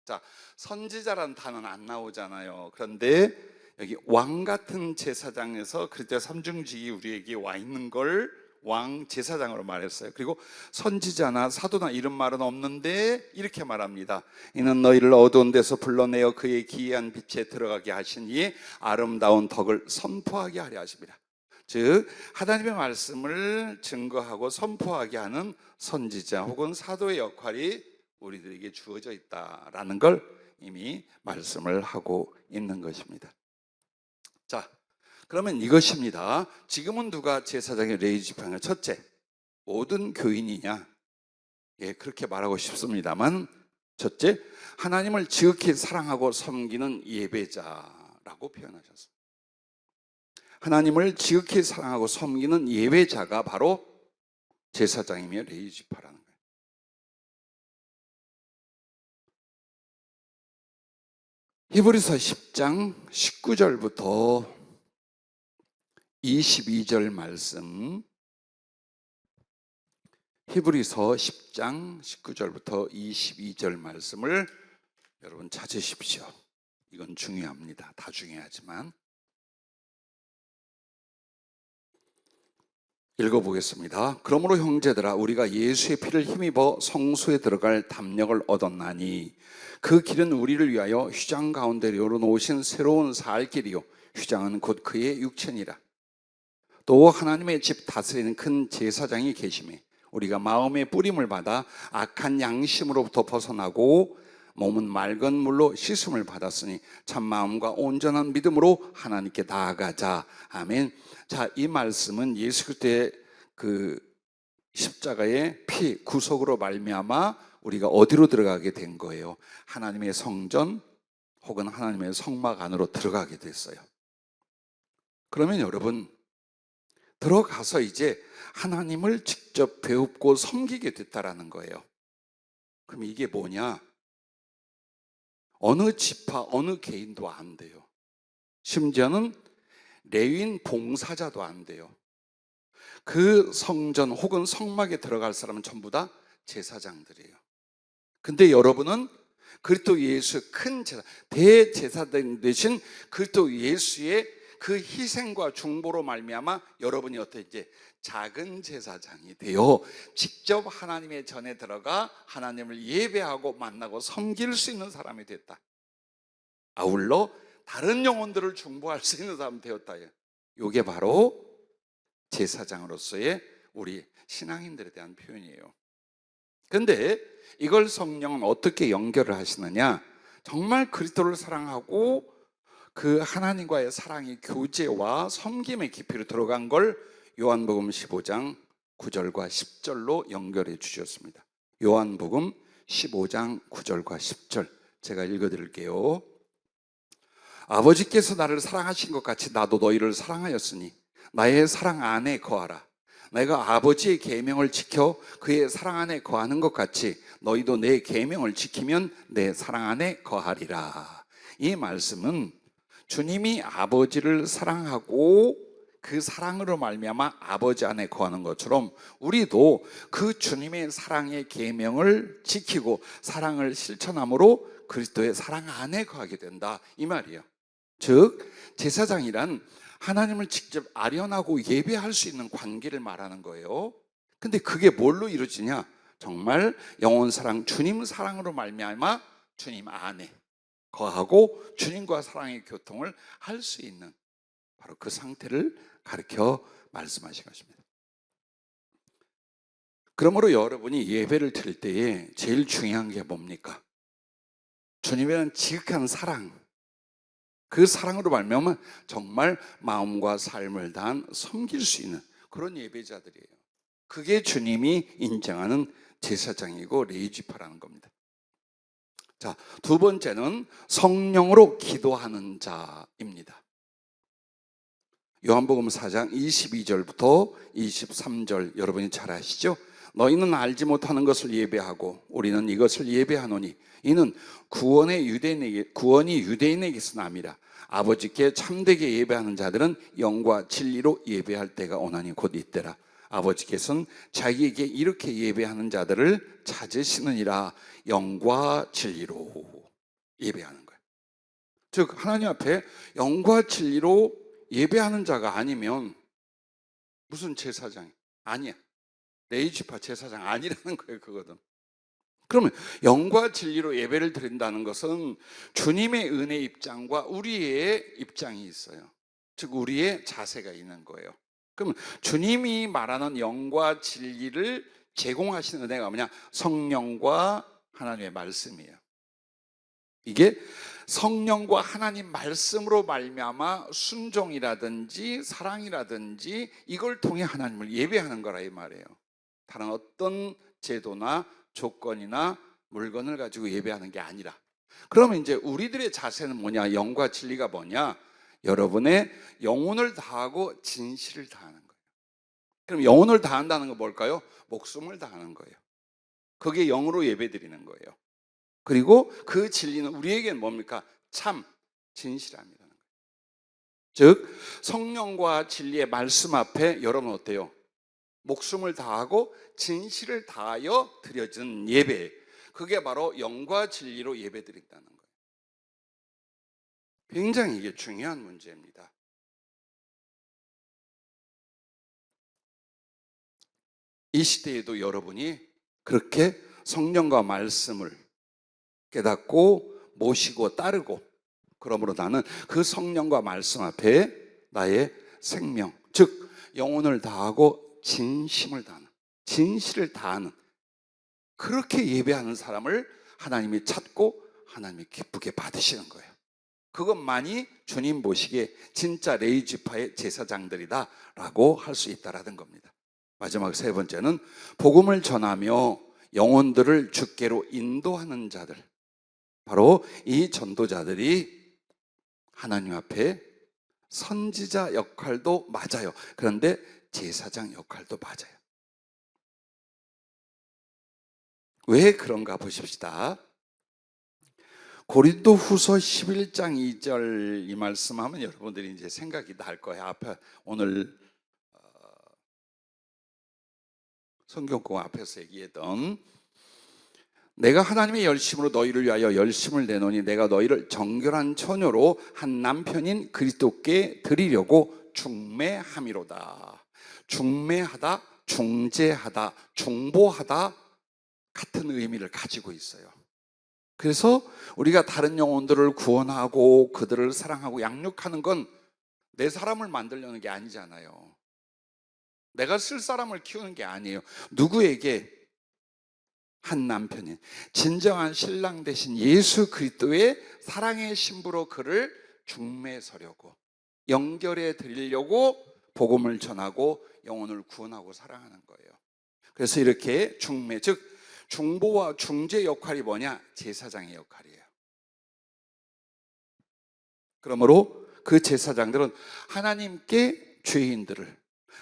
자, 선지자란 단어는 안 나오잖아요. 그런데 여기 왕 같은 제사장에서 그때 삼중직이 우리에게 와 있는 걸 왕 제사장으로 말했어요. 그리고 선지자나 사도나 이런 말은 없는데 이렇게 말합니다. 이는 너희를 어두운 데서 불러내어 그의 기이한 빛에 들어가게 하신 이의 아름다운 덕을 선포하게 하려 하십니다. 즉 하나님의 말씀을 증거하고 선포하게 하는 선지자 혹은 사도의 역할이 우리들에게 주어져 있다라는 걸 이미 말씀을 하고 있는 것입니다. 자, 그러면 이것입니다. 지금은 누가 제사장의 레위 지팡이? 첫째, 모든 교인이냐? 예, 그렇게 말하고 싶습니다만, 첫째, 하나님을 지극히 사랑하고 섬기는 예배자라고 표현하셨습니다. 하나님을 지극히 사랑하고 섬기는 예배자가 바로 제사장이며 레위 지파라는 거예요. 히브리서 10장 19절부터 22절 말씀, 히브리서 10장 19절부터 22절 말씀을 여러분 찾으십시오. 이건 중요합니다. 다 중요하지만 읽어보겠습니다. 그러므로 형제들아, 우리가 예수의 피를 힘입어 성소에 들어갈 담력을 얻었나니 그 길은 우리를 위하여 휘장 가운데 열어놓으신 새로운 살 길이요 휘장은 곧 그의 육체니라. 또 하나님의 집 다스리는 큰 제사장이 계심에 우리가 마음의 뿌림을 받아 악한 양심으로부터 벗어나고 몸은 맑은 물로 씻음을 받았으니 참 마음과 온전한 믿음으로 하나님께 나아가자. 아멘. 자, 이 말씀은 예수 그리스도의 그 십자가의 피 구속으로 말미암아 우리가 어디로 들어가게 된 거예요? 하나님의 성전 혹은 하나님의 성막 안으로 들어가게 됐어요. 그러면 여러분 들어가서 이제 하나님을 직접 배웁고 섬기게 됐다라는 거예요. 그럼 이게 뭐냐? 어느 지파, 어느 개인도 안 돼요. 심지어는 레위인 봉사자도 안 돼요. 그 성전 혹은 성막에 들어갈 사람은 전부 다 제사장들이에요. 근데 여러분은 그리스도 예수 큰 제사, 대제사장 되신 그리스도 예수의 그 희생과 중보로 말미암아 여러분이 어떻게 이제 작은 제사장이 되어 직접 하나님의 전에 들어가 하나님을 예배하고 만나고 섬길 수 있는 사람이 됐다. 아울러 다른 영혼들을 중보할 수 있는 사람이 되었다. 이게 바로 제사장으로서의 우리 신앙인들에 대한 표현이에요. 그런데 이걸 성령은 어떻게 연결을 하시느냐? 정말 그리스도를 사랑하고 그 하나님과의 사랑의 교제와 섬김의 깊이로 들어간 걸 요한복음 15장 9절과 10절로 연결해 주셨습니다. 요한복음 15장 9절과 10절 제가 읽어드릴게요. 아버지께서 나를 사랑하신 것 같이 나도 너희를 사랑하였으니 나의 사랑 안에 거하라. 내가 아버지의 계명을 지켜 그의 사랑 안에 거하는 것 같이 너희도 내 계명을 지키면 내 사랑 안에 거하리라. 이 말씀은 주님이 아버지를 사랑하고 그 사랑으로 말미암아 아버지 안에 거하는 것처럼 우리도 그 주님의 사랑의 계명을 지키고 사랑을 실천함으로 그리스도의 사랑 안에 거하게 된다 이 말이에요. 즉 제사장이란 하나님을 직접 아련하고 예배할 수 있는 관계를 말하는 거예요. 근데 그게 뭘로 이루어지냐? 정말 영원 사랑, 주님 사랑으로 말미암아 주님 안에 거하고 주님과 사랑의 교통을 할 수 있는 바로 그 상태를 가르쳐 말씀하신 것입니다. 그러므로 여러분이 예배를 드릴 때에 제일 중요한 게 뭡니까? 주님에 대한 지극한 사랑, 그 사랑으로 말미암아 정말 마음과 삶을 다한 섬길 수 있는 그런 예배자들이에요. 그게 주님이 인정하는 제사장이고 레위지파라는 겁니다. 자, 두 번째는 성령으로 기도하는 자입니다. 요한복음 4장 22절부터 23절 여러분이 잘 아시죠? 너희는 알지 못하는 것을 예배하고 우리는 이것을 예배하노니 이는 구원이 유대인에게서 남이라. 아버지께 참되게 예배하는 자들은 영과 진리로 예배할 때가 오나니 곧 이때라. 아버지께서는 자기에게 이렇게 예배하는 자들을 찾으시느니라. 영과 진리로 예배하는 거예요. 즉 하나님 앞에 영과 진리로 예배하는 자가 아니면 무슨 제사장이 아니야. 레이지파 제사장 아니라는 거예요. 그거는. 그러면 영과 진리로 예배를 드린다는 것은 주님의 은혜 입장과 우리의 입장이 있어요. 즉 우리의 자세가 있는 거예요. 그러면 주님이 말하는 영과 진리를 제공하시는 은혜가 뭐냐? 성령과 하나님의 말씀이에요. 이게 성령과 하나님 말씀으로 말미암아 순종이라든지 사랑이라든지 이걸 통해 하나님을 예배하는 거라 이 말이에요. 다른 어떤 제도나 조건이나 물건을 가지고 예배하는 게 아니라. 그러면 이제 우리들의 자세는 뭐냐? 영과 진리가 뭐냐? 여러분의 영혼을 다하고 진실을 다하는 거예요. 그럼 영혼을 다한다는 건 뭘까요? 목숨을 다하는 거예요. 그게 영으로 예배드리는 거예요. 그리고 그 진리는 우리에게는 뭡니까? 참 진실함이라는 거예요. 즉 성령과 진리의 말씀 앞에 여러분 어때요? 목숨을 다하고 진실을 다하여 드려진 예배, 그게 바로 영과 진리로 예배드린다는 거예요. 굉장히 이게 중요한 문제입니다. 이 시대에도 여러분이 그렇게 성령과 말씀을 깨닫고 모시고 따르고, 그러므로 나는 그 성령과 말씀 앞에 나의 생명, 즉 영혼을 다하고 진심을 다하는, 진실을 다하는, 그렇게 예배하는 사람을 하나님이 찾고 하나님이 기쁘게 받으시는 거예요. 그것만이 주님 보시기에 진짜 레위지파의 제사장들이다 라고 할 수 있다라는 겁니다. 마지막 세 번째는 복음을 전하며 영혼들을 주께로 인도하는 자들, 바로 이 전도자들이 하나님 앞에 선지자 역할도 맞아요. 그런데 제사장 역할도 맞아요. 왜 그런가 보십시다. 고린도후서 11장 2절 이 말씀하면 여러분들이 이제 생각이 날 거예요. 앞에 오늘 성경공 앞에서 얘기했던, 내가 하나님의 열심으로 너희를 위하여 열심을 내노니 내가 너희를 정결한 처녀로 한 남편인 그리스도께 드리려고 중매함이로다. 중매하다, 중재하다, 중보하다 같은 의미를 가지고 있어요. 그래서 우리가 다른 영혼들을 구원하고 그들을 사랑하고 양육하는 건 내 사람을 만들려는 게 아니잖아요. 내가 쓸 사람을 키우는 게 아니에요. 누구에게? 한 남편인 진정한 신랑 되신 예수 그리스도의 사랑의 신부로 그를 중매서려고, 연결해 드리려고 복음을 전하고 영혼을 구원하고 사랑하는 거예요. 그래서 이렇게 중매, 즉 중보와 중재 역할이 뭐냐? 제사장의 역할이에요. 그러므로 그 제사장들은 하나님께 죄인들을,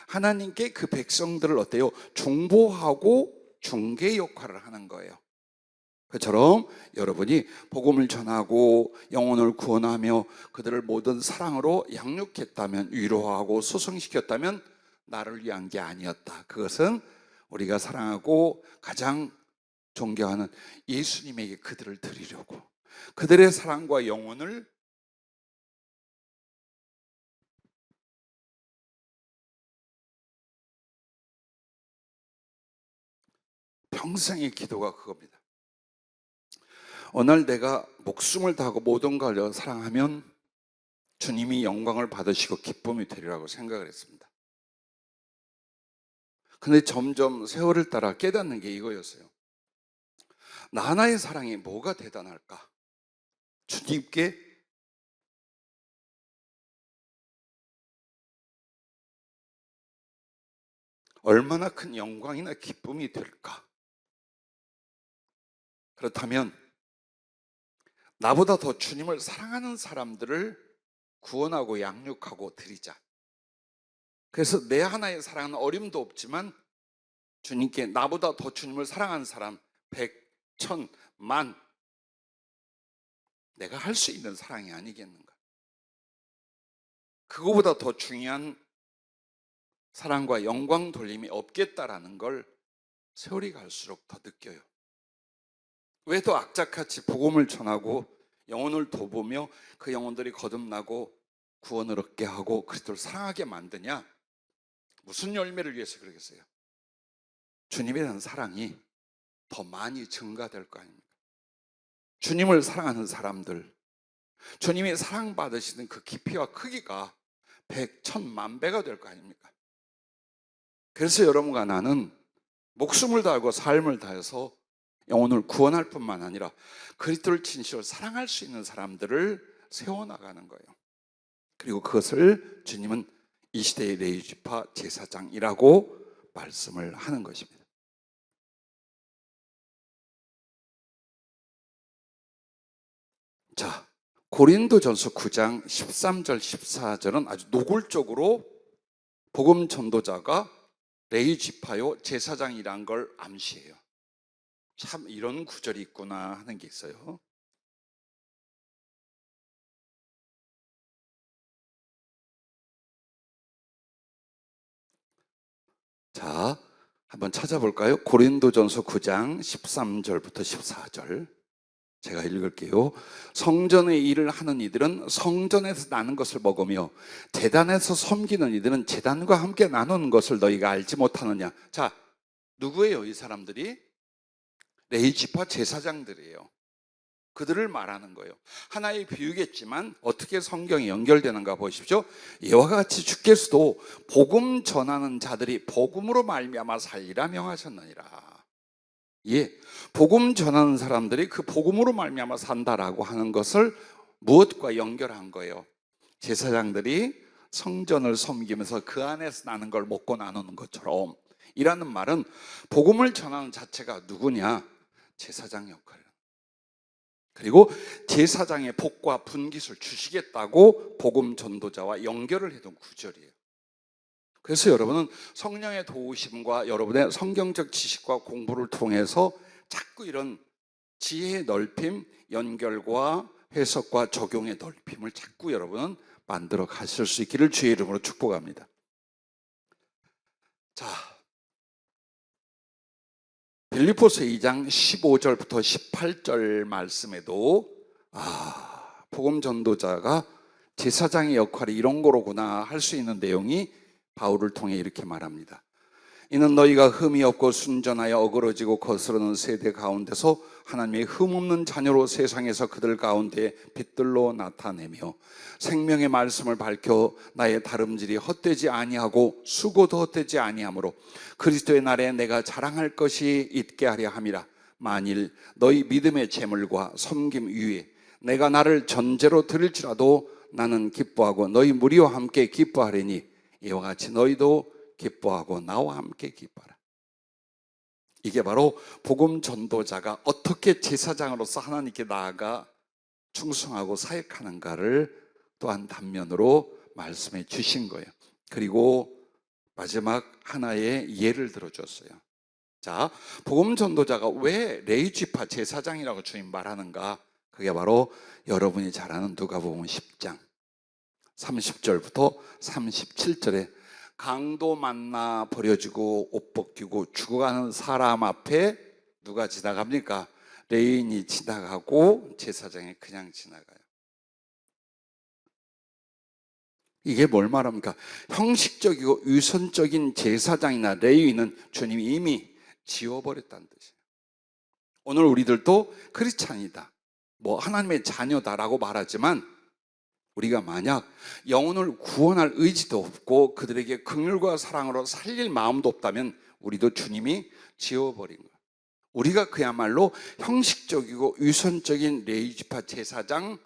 하나님께 그 백성들을 어때요? 중보하고 중개 역할을 하는 거예요. 그처럼 여러분이 복음을 전하고 영혼을 구원하며 그들을 모든 사랑으로 양육했다면, 위로하고 소성시켰다면 나를 위한 게 아니었다. 그것은 우리가 사랑하고 가장 존경하는 예수님에게 그들을 드리려고, 그들의 사랑과 영혼을 평생의 기도가 그겁니다. 어느 날 내가 목숨을 다하고 모든 걸 사랑하면 주님이 영광을 받으시고 기쁨이 되리라고 생각을 했습니다. 근데 점점 세월을 따라 깨닫는 게 이거였어요. 나 하나의 사랑이 뭐가 대단할까? 주님께 얼마나 큰 영광이나 기쁨이 될까? 그렇다면 나보다 더 주님을 사랑하는 사람들을 구원하고 양육하고 드리자. 그래서 내 하나의 사랑은 어림도 없지만 주님께 나보다 더 주님을 사랑하는 사람 100, 1000, 만, 내가 할 수 있는 사랑이 아니겠는가? 그거보다 더 중요한 사랑과 영광 돌림이 없겠다라는 걸 세월이 갈수록 더 느껴요. 왜 더 악착같이 복음을 전하고 영혼을 돌보며 그 영혼들이 거듭나고 구원을 얻게 하고 그리스도를 사랑하게 만드냐? 무슨 열매를 위해서 그러겠어요? 주님에 대한 사랑이 더 많이 증가될 거 아닙니까? 주님을 사랑하는 사람들, 주님이 사랑받으시는 그 깊이와 크기가 100, 1000만 배가 될 거 아닙니까? 그래서 여러분과 나는 목숨을 다하고 삶을 다해서 영혼을 구원할 뿐만 아니라 그리스도를 진실로 사랑할 수 있는 사람들을 세워나가는 거예요. 그리고 그것을 주님은 이 시대의 레위지파 제사장이라고 말씀을 하는 것입니다. 자, 고린도전서 9장 13절 14절은 아주 노골적으로 복음 전도자가 레위지파요 제사장이란 걸 암시해요. 참 이런 구절이 있구나 하는 게 있어요. 자, 한번 찾아볼까요? 고린도전서 9장 13절부터 14절 제가 읽을게요. 성전의 일을 하는 이들은 성전에서 나는 것을 먹으며 제단에서 섬기는 이들은 제단과 함께 나누는 것을 너희가 알지 못하느냐. 자, 누구예요 이 사람들이? 레위지파 제사장들이에요. 그들을 말하는 거예요. 하나의 비유겠지만 어떻게 성경이 연결되는가 보십시오. 이와 같이 주께서도 복음 전하는 자들이 복음으로 말미암아 살리라 명하셨느니라. 예, 복음 전하는 사람들이 그 복음으로 말미암아 산다라고 하는 것을 무엇과 연결한 거예요? 제사장들이 성전을 섬기면서 그 안에서 나는 걸 먹고 나누는 것처럼, 이라는 말은 복음을 전하는 자체가 누구냐? 제사장 역할이에요. 그리고 제사장의 복과 분깃을 주시겠다고 복음 전도자와 연결을 해둔 구절이에요. 그래서 여러분은 성령의 도우심과 여러분의 성경적 지식과 공부를 통해서 자꾸 이런 지혜의 넓힘, 연결과 해석과 적용의 넓힘을 자꾸 여러분은 만들어 가실 수 있기를 주의 이름으로 축복합니다. 자, 빌립보서 2장 15절부터 18절 말씀에도 복음 전도자가 제사장의 역할이 이런 거로구나 할 수 있는 내용이 바울을 통해 이렇게 말합니다. 이는 너희가 흠이 없고 순전하여 어그러지고 거스르는 세대 가운데서 하나님의 흠없는 자녀로 세상에서 그들 가운데 빛들로 나타내며 생명의 말씀을 밝혀 나의 다름질이 헛되지 아니하고 수고도 헛되지 아니하므로 그리스도의 날에 내가 자랑할 것이 있게 하려 함이라. 만일 너희 믿음의 재물과 섬김 위에 내가 나를 전제로 드릴지라도 나는 기뻐하고 너희 무리와 함께 기뻐하리니 이와 같이 너희도 기뻐하고 나와 함께 기뻐하라. 이게 바로 복음 전도자가 어떻게 제사장으로서 하나님께 나아가 충성하고 사역하는가를 또한 단면으로 말씀해 주신 거예요. 그리고 마지막 하나의 예를 들어줬어요. 자, 복음 전도자가 왜 레위지파 제사장이라고 주님 말하는가? 그게 바로 여러분이 잘 아는 누가복음 10장 30절부터 37절에 강도 만나 버려지고 옷 벗기고 죽어가는 사람 앞에 누가 지나갑니까? 레위인이 지나가고 제사장이 그냥 지나가요. 이게 뭘 말합니까? 형식적이고 유선적인 제사장이나 레위인은 주님이 이미 지워버렸다는 뜻이에요. 오늘 우리들도 크리스찬이다, 하나님의 자녀다라고 말하지만 우리가 만약 영혼을 구원할 의지도 없고 그들에게 긍휼과 사랑으로 살릴 마음도 없다면 우리도 주님이 지워버린 거예요. 우리가 그야말로 형식적이고 유선적인 레위지파 제사장인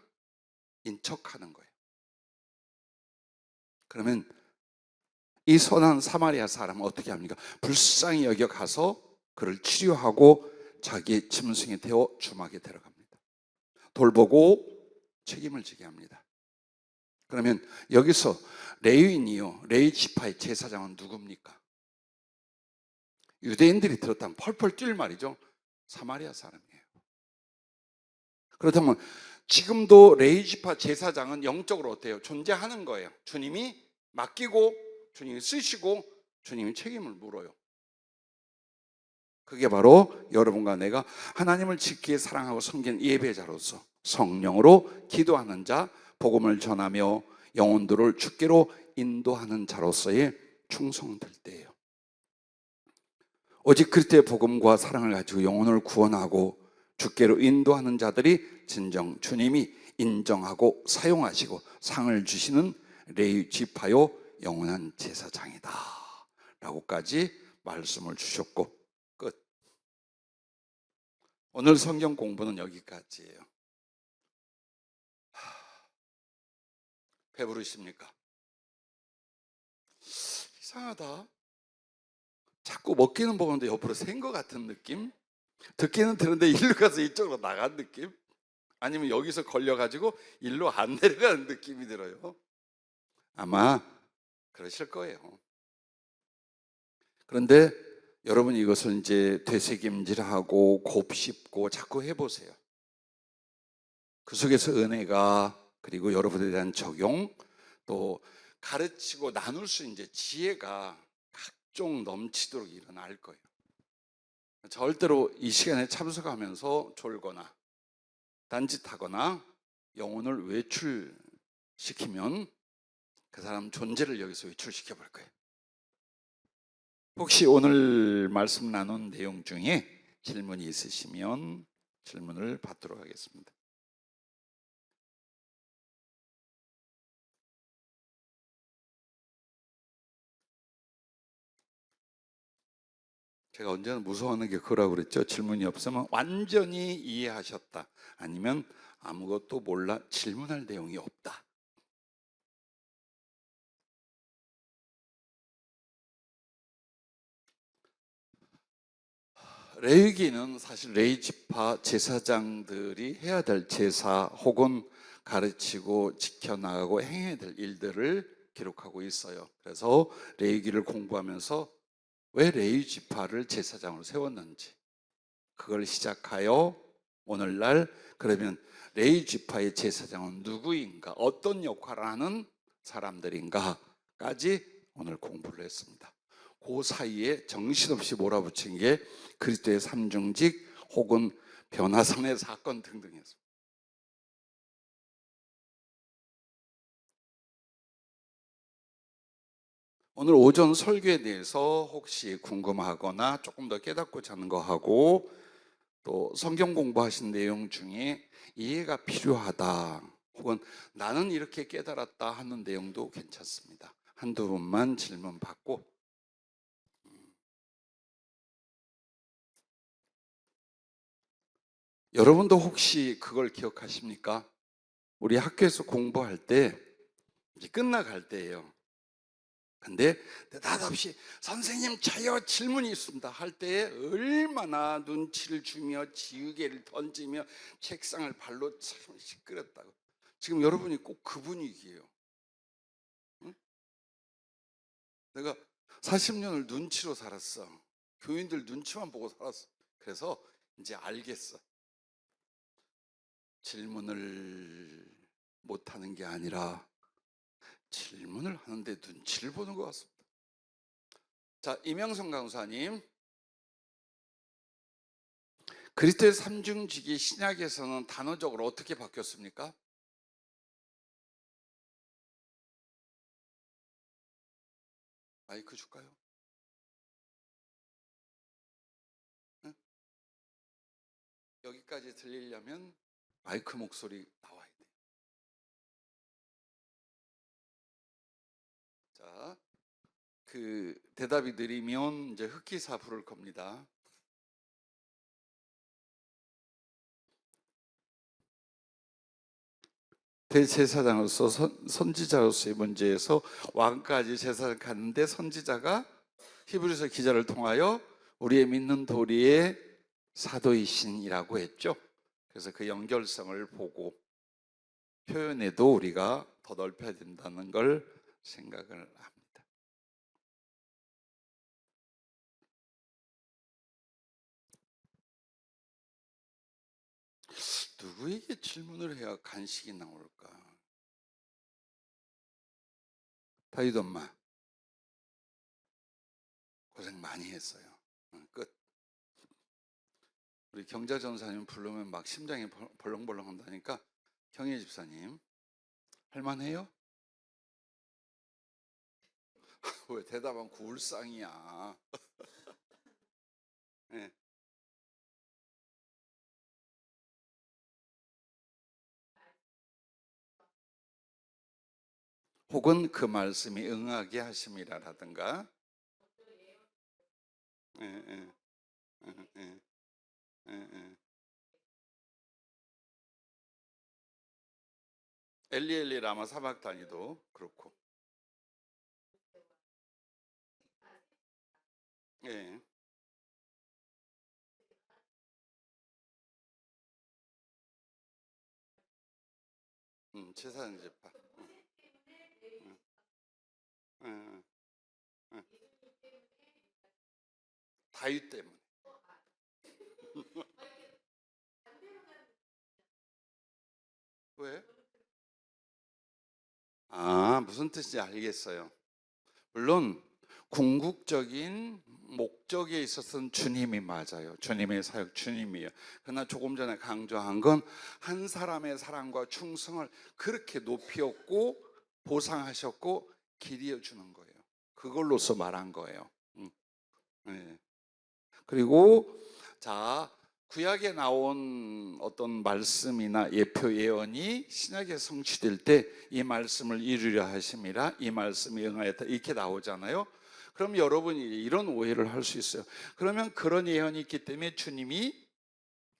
척하는 거예요. 그러면 이 선한 사마리아 사람은 어떻게 합니까? 불쌍히 여겨 가서 그를 치료하고 자기의 짐승에 태워 주막에 데려갑니다. 돌보고 책임을 지게 합니다. 그러면 여기서 레위인이요, 레위지파의 제사장은 누굽니까? 유대인들이 들었다면 펄펄 뛸 말이죠. 사마리아 사람이에요. 그렇다면 지금도 레위지파 제사장은 영적으로 어때요? 존재하는 거예요. 주님이 맡기고 주님이 쓰시고 주님이 책임을 물어요. 그게 바로 여러분과 내가 하나님을 지키게 사랑하고 섬기는 예배자로서 성령으로 기도하는 자, 복음을 전하며 영혼들을 주께로 인도하는 자로서의 충성될 때예요. 오직 그리스도의 복음과 사랑을 가지고 영혼을 구원하고 주께로 인도하는 자들이 진정 주님이 인정하고 사용하시고 상을 주시는 레위 지파요 영원한 제사장이다 라고까지 말씀을 주셨고 끝. 오늘 성경 공부는 여기까지예요. 배부르십니까? 이상하다. 자꾸 먹기는 먹는데 옆으로 샌 것 같은 느낌? 듣기는 들은데 일로 가서 이쪽으로 나간 느낌? 아니면 여기서 걸려가지고 일로 안 내려가는 느낌이 들어요. 아마 그러실 거예요. 그런데 여러분 이것을 이제 되새김질하고 곱씹고 자꾸 해보세요. 그 속에서 은혜가 그리고 여러분에 대한 적용 또 가르치고 나눌 수 이제 지혜가 각종 넘치도록 일어날 거예요. 절대로 이 시간에 참석하면서 졸거나 딴짓하거나 영혼을 외출시키면 그 사람 존재를 여기서 외출시켜 볼 거예요. 혹시 오늘 말씀 나눈 내용 중에 질문이 있으시면 질문을 받도록 하겠습니다. 제가 언제나 무서워하는 게 그거라고 그랬죠. 질문이 없으면 완전히 이해하셨다. 아니면 아무것도 몰라 질문할 내용이 없다. 레위기는 사실 레위지파 제사장들이 해야 될 제사 혹은 가르치고 지켜나가고 행해야 될 일들을 기록하고 있어요. 그래서 레위기를 공부하면서 왜 레위지파를 제사장으로 세웠는지 그걸 시작하여 오늘날 그러면 레위지파의 제사장은 누구인가, 어떤 역할을 하는 사람들인가까지 오늘 공부를 했습니다. 그 사이에 정신없이 몰아붙인 게 그리스도의 삼중직 혹은 변화선의 사건 등등이었습니다. 오늘 오전 설교에 대해서 혹시 궁금하거나 조금 더 깨닫고자 하는 거 하고 또 성경 공부하신 내용 중에 이해가 필요하다 혹은 나는 이렇게 깨달았다 하는 내용도 괜찮습니다. 한두 분만 질문 받고 여러분도 혹시 그걸 기억하십니까? 우리 학교에서 공부할 때 이제 끝나갈 때예요. 근데 느닷없이 선생님 저요 질문이 있습니다 할 때 얼마나 눈치를 주며 지우개를 던지며 책상을 발로 참 시끄럽다고. 지금 여러분이 꼭 그 분위기예요. 응? 내가 40년을 눈치로 살았어. 교인들 눈치만 보고 살았어. 그래서 이제 알겠어. 질문을 못하는 게 아니라 질문을 하는데 눈치를 보는 것 같습니다. 자, 이명성 강사님, 그리스도의 삼중직이 신약에서는 단어적으로 어떻게 바뀌었습니까? 마이크 줄까요? 응? 여기까지 들리려면 마이크 목소리 나와야 돼. 자, 그 대답이 느리면 이제 흑기사 부를 겁니다. 대제사장으로서 선지자로서의 문제에서 왕까지 제사를 갔는데 선지자가 히브리서 기자를 통하여 우리의 믿는 도리의 사도이신이라고 했죠. 그래서 그 연결성을 보고 표현에도 우리가 더 넓혀야 된다는 걸 생각을 합니다. 누구에게 질문을 해야 간식이 나올까? 다윗 엄마 고생 많이 했어요. 끝. 우리 경자 전사님 부르면 막 심장이 벌렁벌렁 한다니까 경혜 집사님 할만해요? 왜 대답은 구울상이야. 예. 혹은 그 말씀이 응하게 하심이라라든가. 예, 예, 예, 예, 예, 예. 엘리 라마 사박다니도 그렇고. 예. 제사장 제파. 예, 예, 예. 다윗 때문에. 왜? 아, 무슨 뜻인지 알겠어요. 물론 궁극적인 목적에 있어서는 주님이 맞아요. 주님의 사역 주님이에요. 그러나 조금 전에 강조한 건 한 사람의 사랑과 충성을 그렇게 높이었고 보상하셨고 기리어 주는 거예요. 그걸로서 말한 거예요. 네. 그리고 자, 구약에 나온 어떤 말씀이나 예표 예언이 신약에 성취될 때 이 말씀을 이루려 하심이라, 이 말씀이 응하였다, 이렇게 나오잖아요. 그럼 여러분이 이런 오해를 할 수 있어요. 그러면 그런 예언이 있기 때문에 주님이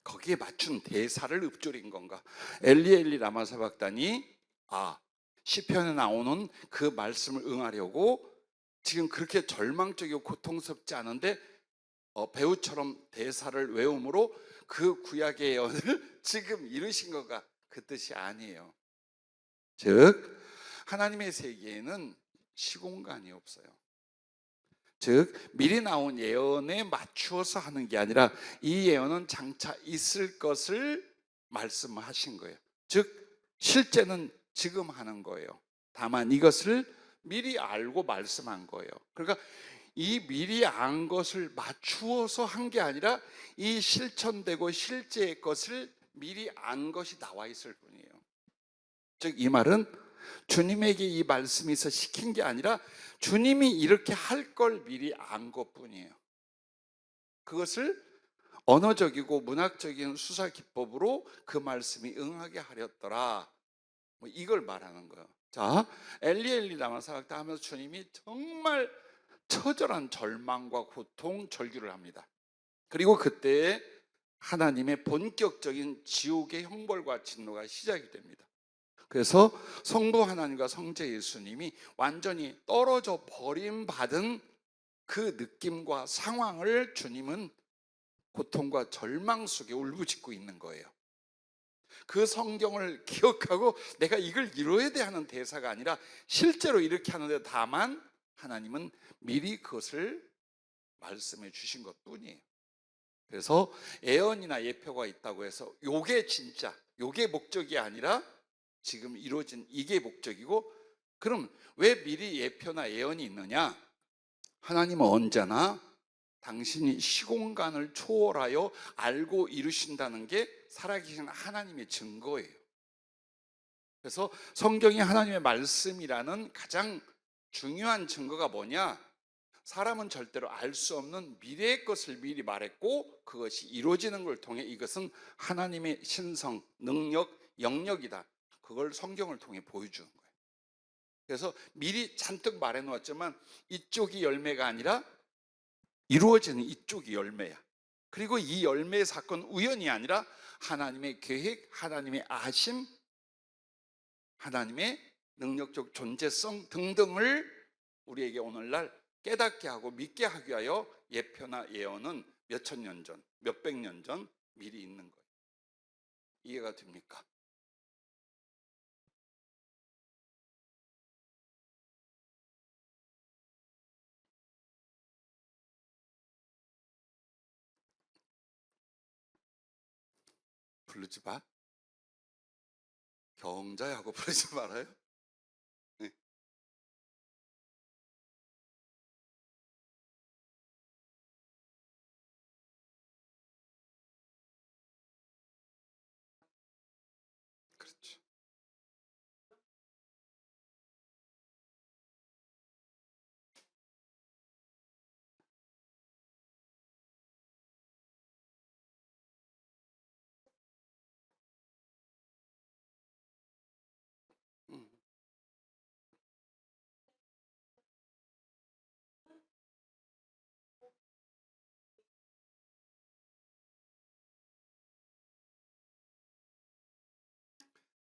거기에 맞춘 대사를 읊조린 건가? 엘리 엘리 라마 사박다니. 아, 시편에 나오는 그 말씀을 응하려고 지금 그렇게 절망적이고 고통스럽지 않은데 배우처럼 대사를 외움으로 그 구약의 예언을 지금 이루신 거가 그 뜻이 아니에요. 즉 하나님의 세계에는 시공간이 없어요. 즉 미리 나온 예언에 맞추어서 하는 게 아니라 이 예언은 장차 있을 것을 말씀하신 거예요. 즉 실제는 지금 하는 거예요. 다만 이것을 미리 알고 말씀한 거예요. 그러니까 이 미리 안 것을 맞추어서 한 게 아니라 이 실천되고 실제의 것을 미리 안 것이 나와 있을 뿐이에요. 즉 이 말은 주님에게 이 말씀이 있어 시킨 게 아니라 주님이 이렇게 할 걸 미리 안 것뿐이에요. 그것을 언어적이고 문학적인 수사 기법으로 그 말씀이 응하게 하렸더라, 뭐 이걸 말하는 거예요. 자, 엘리 엘리 라마 사박다 하면서 주님이 정말 처절한 절망과 고통, 절규를 합니다. 그리고 그때 하나님의 본격적인 지옥의 형벌과 진노가 시작이 됩니다. 그래서 성부 하나님과 성자 예수님이 완전히 떨어져 버림받은 그 느낌과 상황을 주님은 고통과 절망 속에 울부짖고 있는 거예요. 그 성경을 기억하고 내가 이걸 이뤄야 돼 하는 대사가 아니라 실제로 이렇게 하는데 다만 하나님은 미리 그것을 말씀해 주신 것 뿐이에요. 그래서 예언이나 예표가 있다고 해서 요게 진짜 요게 목적이 아니라 지금 이루어진 이게 목적이고, 그럼 왜 미리 예표나 예언이 있느냐? 하나님은 언제나 당신이 시공간을 초월하여 알고 이루신다는 게 살아계신 하나님의 증거예요. 그래서 성경이 하나님의 말씀이라는 가장 중요한 증거가 뭐냐? 사람은 절대로 알 수 없는 미래의 것을 미리 말했고 그것이 이루어지는 걸 통해 이것은 하나님의 신성, 능력, 영역이다, 그걸 성경을 통해 보여주는 거예요. 그래서 미리 잔뜩 말해 놓았지만 이쪽이 열매가 아니라 이루어지는 이쪽이 열매야. 그리고 이 열매의 사건 우연이 아니라 하나님의 계획, 하나님의 아심, 하나님의 능력적 존재성 등등을 우리에게 오늘날 깨닫게 하고 믿게 하기 위하여 예표나 예언은 몇천 년 전, 몇백 년 전 미리 있는 거예요. 이해가 됩니까? 부르지 마. 경자하고 부르지 말아요. 네. 그렇죠.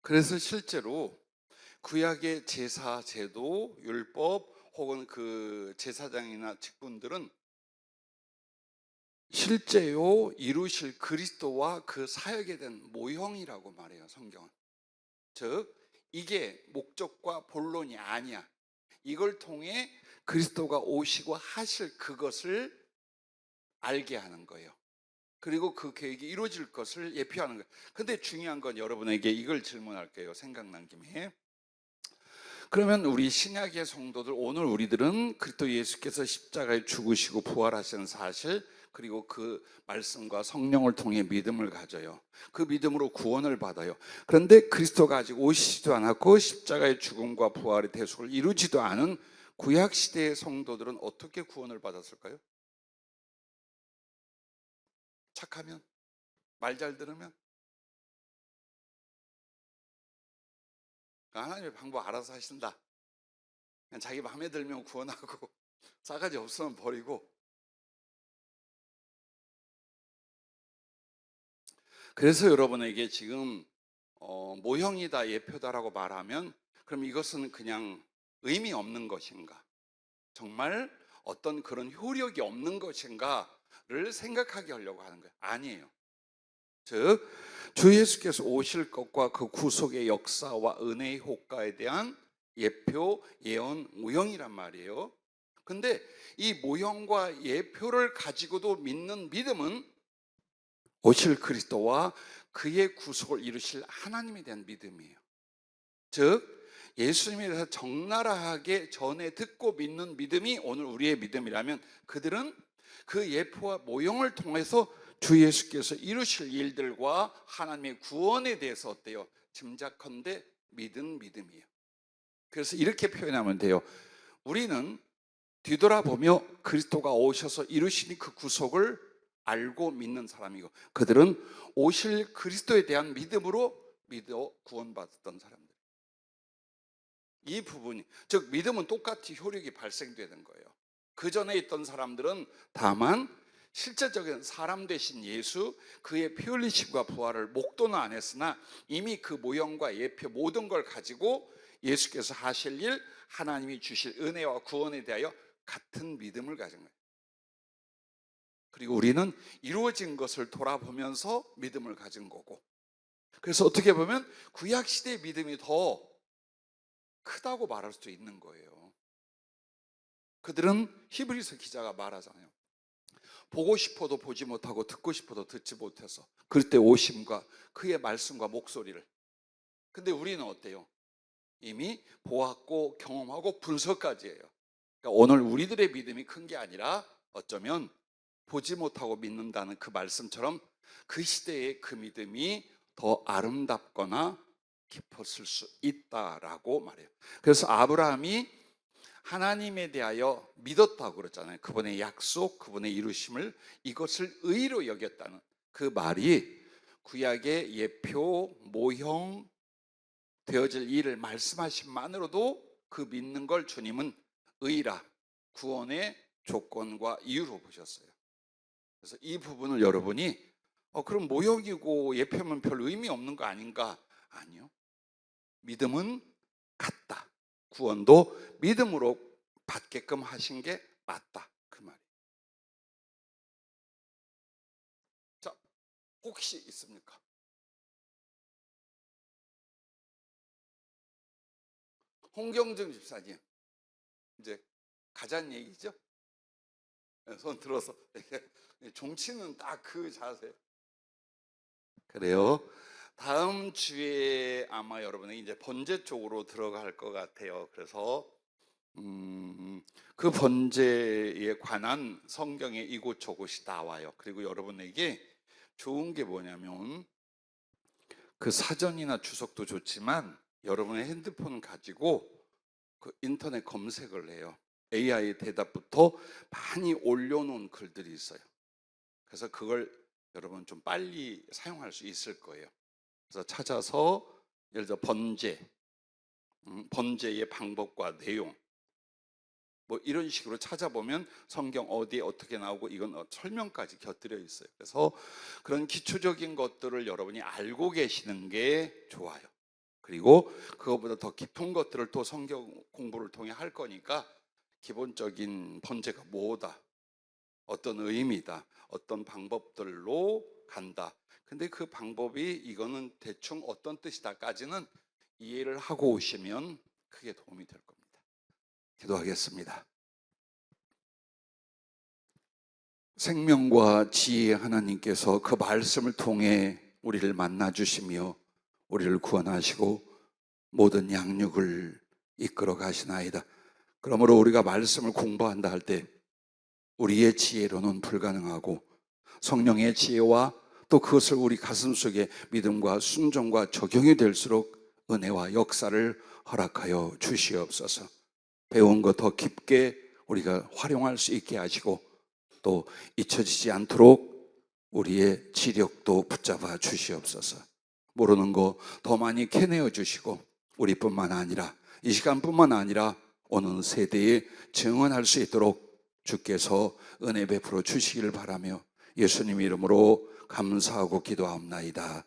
그래서 실제로 구약의 제사, 제도, 율법 혹은 그 제사장이나 직분들은 실제요 이루실 그리스도와 그 사역에 대한 모형이라고 말해요, 성경은. 즉 이게 목적과 본론이 아니야. 이걸 통해 그리스도가 오시고 하실 그것을 알게 하는 거예요. 그리고 그 계획이 이루어질 것을 예표하는 거예요. 근데 중요한 건 여러분에게 이걸 질문할게요, 생각난 김에. 그러면 우리 신약의 성도들, 오늘 우리들은 그리스도 예수께서 십자가에 죽으시고 부활하신 사실, 그리고 그 말씀과 성령을 통해 믿음을 가져요. 그 믿음으로 구원을 받아요. 그런데 그리스도가 아직 오시지도 않았고 십자가의 죽음과 부활의 대속을 이루지도 않은 구약 시대의 성도들은 어떻게 구원을 받았을까요? 착하면? 말 잘 들으면? 하나님의 방법 알아서 하신다. 그냥 자기 마음에 들면 구원하고 싸가지 없으면 버리고. 그래서 여러분에게 지금 모형이다, 예표다라고 말하면 그럼 이것은 그냥 의미 없는 것인가? 정말 어떤 그런 효력이 없는 것인가를 생각하게 하려고 하는 거예요. 아니에요. 즉, 주 예수께서 오실 것과 그 구속의 역사와 은혜의 효과에 대한 예표, 예언, 모형이란 말이에요. 근데 이 모형과 예표를 가지고도 믿는 믿음은 오실 그리스도와 그의 구속을 이루실 하나님에 대한 믿음이에요. 즉 예수님에 대해서 적나라하게 전해 듣고 믿는 믿음이 오늘 우리의 믿음이라면 그들은 그 예표와 모형을 통해서 주 예수께서 이루실 일들과 하나님의 구원에 대해서 어때요? 짐작컨대 믿은 믿음이에요. 그래서 이렇게 표현하면 돼요. 우리는 뒤돌아보며 그리스도가 오셔서 이루시니 그 구속을 알고 믿는 사람이고, 그들은 오실 그리스도에 대한 믿음으로 믿어 구원받았던 사람들. 이 부분이, 즉 믿음은 똑같이 효력이 발생되는 거예요. 그 전에 있던 사람들은 다만 실제적인 사람 되신 예수, 그의 피 흘리심과 부활을 목도는 안 했으나 이미 그 모형과 예표 모든 걸 가지고 예수께서 하실 일, 하나님이 주실 은혜와 구원에 대하여 같은 믿음을 가진 거예요. 그리고 우리는 이루어진 것을 돌아보면서 믿음을 가진 거고, 그래서 어떻게 보면 구약시대의 믿음이 더 크다고 말할 수도 있는 거예요. 그들은 히브리서 기자가 말하잖아요. 보고 싶어도 보지 못하고 듣고 싶어도 듣지 못해서 그때 오심과 그의 말씀과 목소리를. 근데 우리는 어때요? 이미 보았고 경험하고 분석까지 해요. 그러니까 오늘 우리들의 믿음이 큰 게 아니라 어쩌면 보지 못하고 믿는다는 그 말씀처럼 그 시대의 그 믿음이 더 아름답거나 깊었을 수 있다라고 말해요. 그래서 아브라함이 하나님에 대하여 믿었다고 그랬잖아요. 그분의 약속, 그분의 이루심을, 이것을 의로 여겼다는 그 말이 구약의 예표, 모형 되어질 일을 말씀하심만으로도 그 믿는 걸 주님은 의라, 구원의 조건과 이유로 보셨어요. 그래서 이 부분을 여러분이 그럼 모형이고 예표면 별 의미 없는 거 아닌가? 아니요. 믿음은 같다. 구원도 믿음으로 받게끔 하신 게 맞다. 그 말이에요. 자, 혹시 있습니까? 홍경정 집사님, 이제 가자는 얘기죠? 손 들어서. 종치는 딱 그 자세. 그래요. 다음 주에 아마 여러분이 이제 번제 쪽으로 들어갈 것 같아요. 그래서 그 번제에 관한 성경의 이곳저곳이 나와요. 그리고 여러분에게 좋은 게 뭐냐면 그 사전이나 주석도 좋지만 여러분의 핸드폰 가지고 그 인터넷 검색을 해요. AI 대답부터 많이 올려놓은 글들이 있어요. 그래서 그걸 여러분 좀 빨리 사용할 수 있을 거예요. 그래서 찾아서 예를 들어 번제의 방법과 내용 뭐 이런 식으로 찾아보면 성경 어디에 어떻게 나오고 이건 설명까지 곁들여 있어요. 그래서 그런 기초적인 것들을 여러분이 알고 계시는 게 좋아요. 그리고 그것보다 더 깊은 것들을 또 성경 공부를 통해 할 거니까 기본적인 본제가 뭐다, 어떤 의미다, 어떤 방법들로 간다. 근데 그 방법이 이거는 대충 어떤 뜻이다까지는 이해를 하고 오시면 크게 도움이 될 겁니다. 기도하겠습니다. 생명과 지혜의 하나님께서 그 말씀을 통해 우리를 만나 주시며 우리를 구원하시고 모든 양육을 이끌어 가시나이다. 그러므로 우리가 말씀을 공부한다 할 때 우리의 지혜로는 불가능하고 성령의 지혜와 또 그것을 우리 가슴속에 믿음과 순종과 적용이 될수록 은혜와 역사를 허락하여 주시옵소서. 배운 것 더 깊게 우리가 활용할 수 있게 하시고 또 잊혀지지 않도록 우리의 지력도 붙잡아 주시옵소서. 모르는 거 더 많이 캐내어 주시고 우리뿐만 아니라 이 시간뿐만 아니라 오는 세대에 증언할 수 있도록 주께서 은혜 베풀어 주시기를 바라며 예수님 이름으로 감사하고 기도하옵나이다.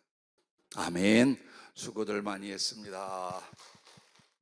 아멘. 수고들 많이 했습니다.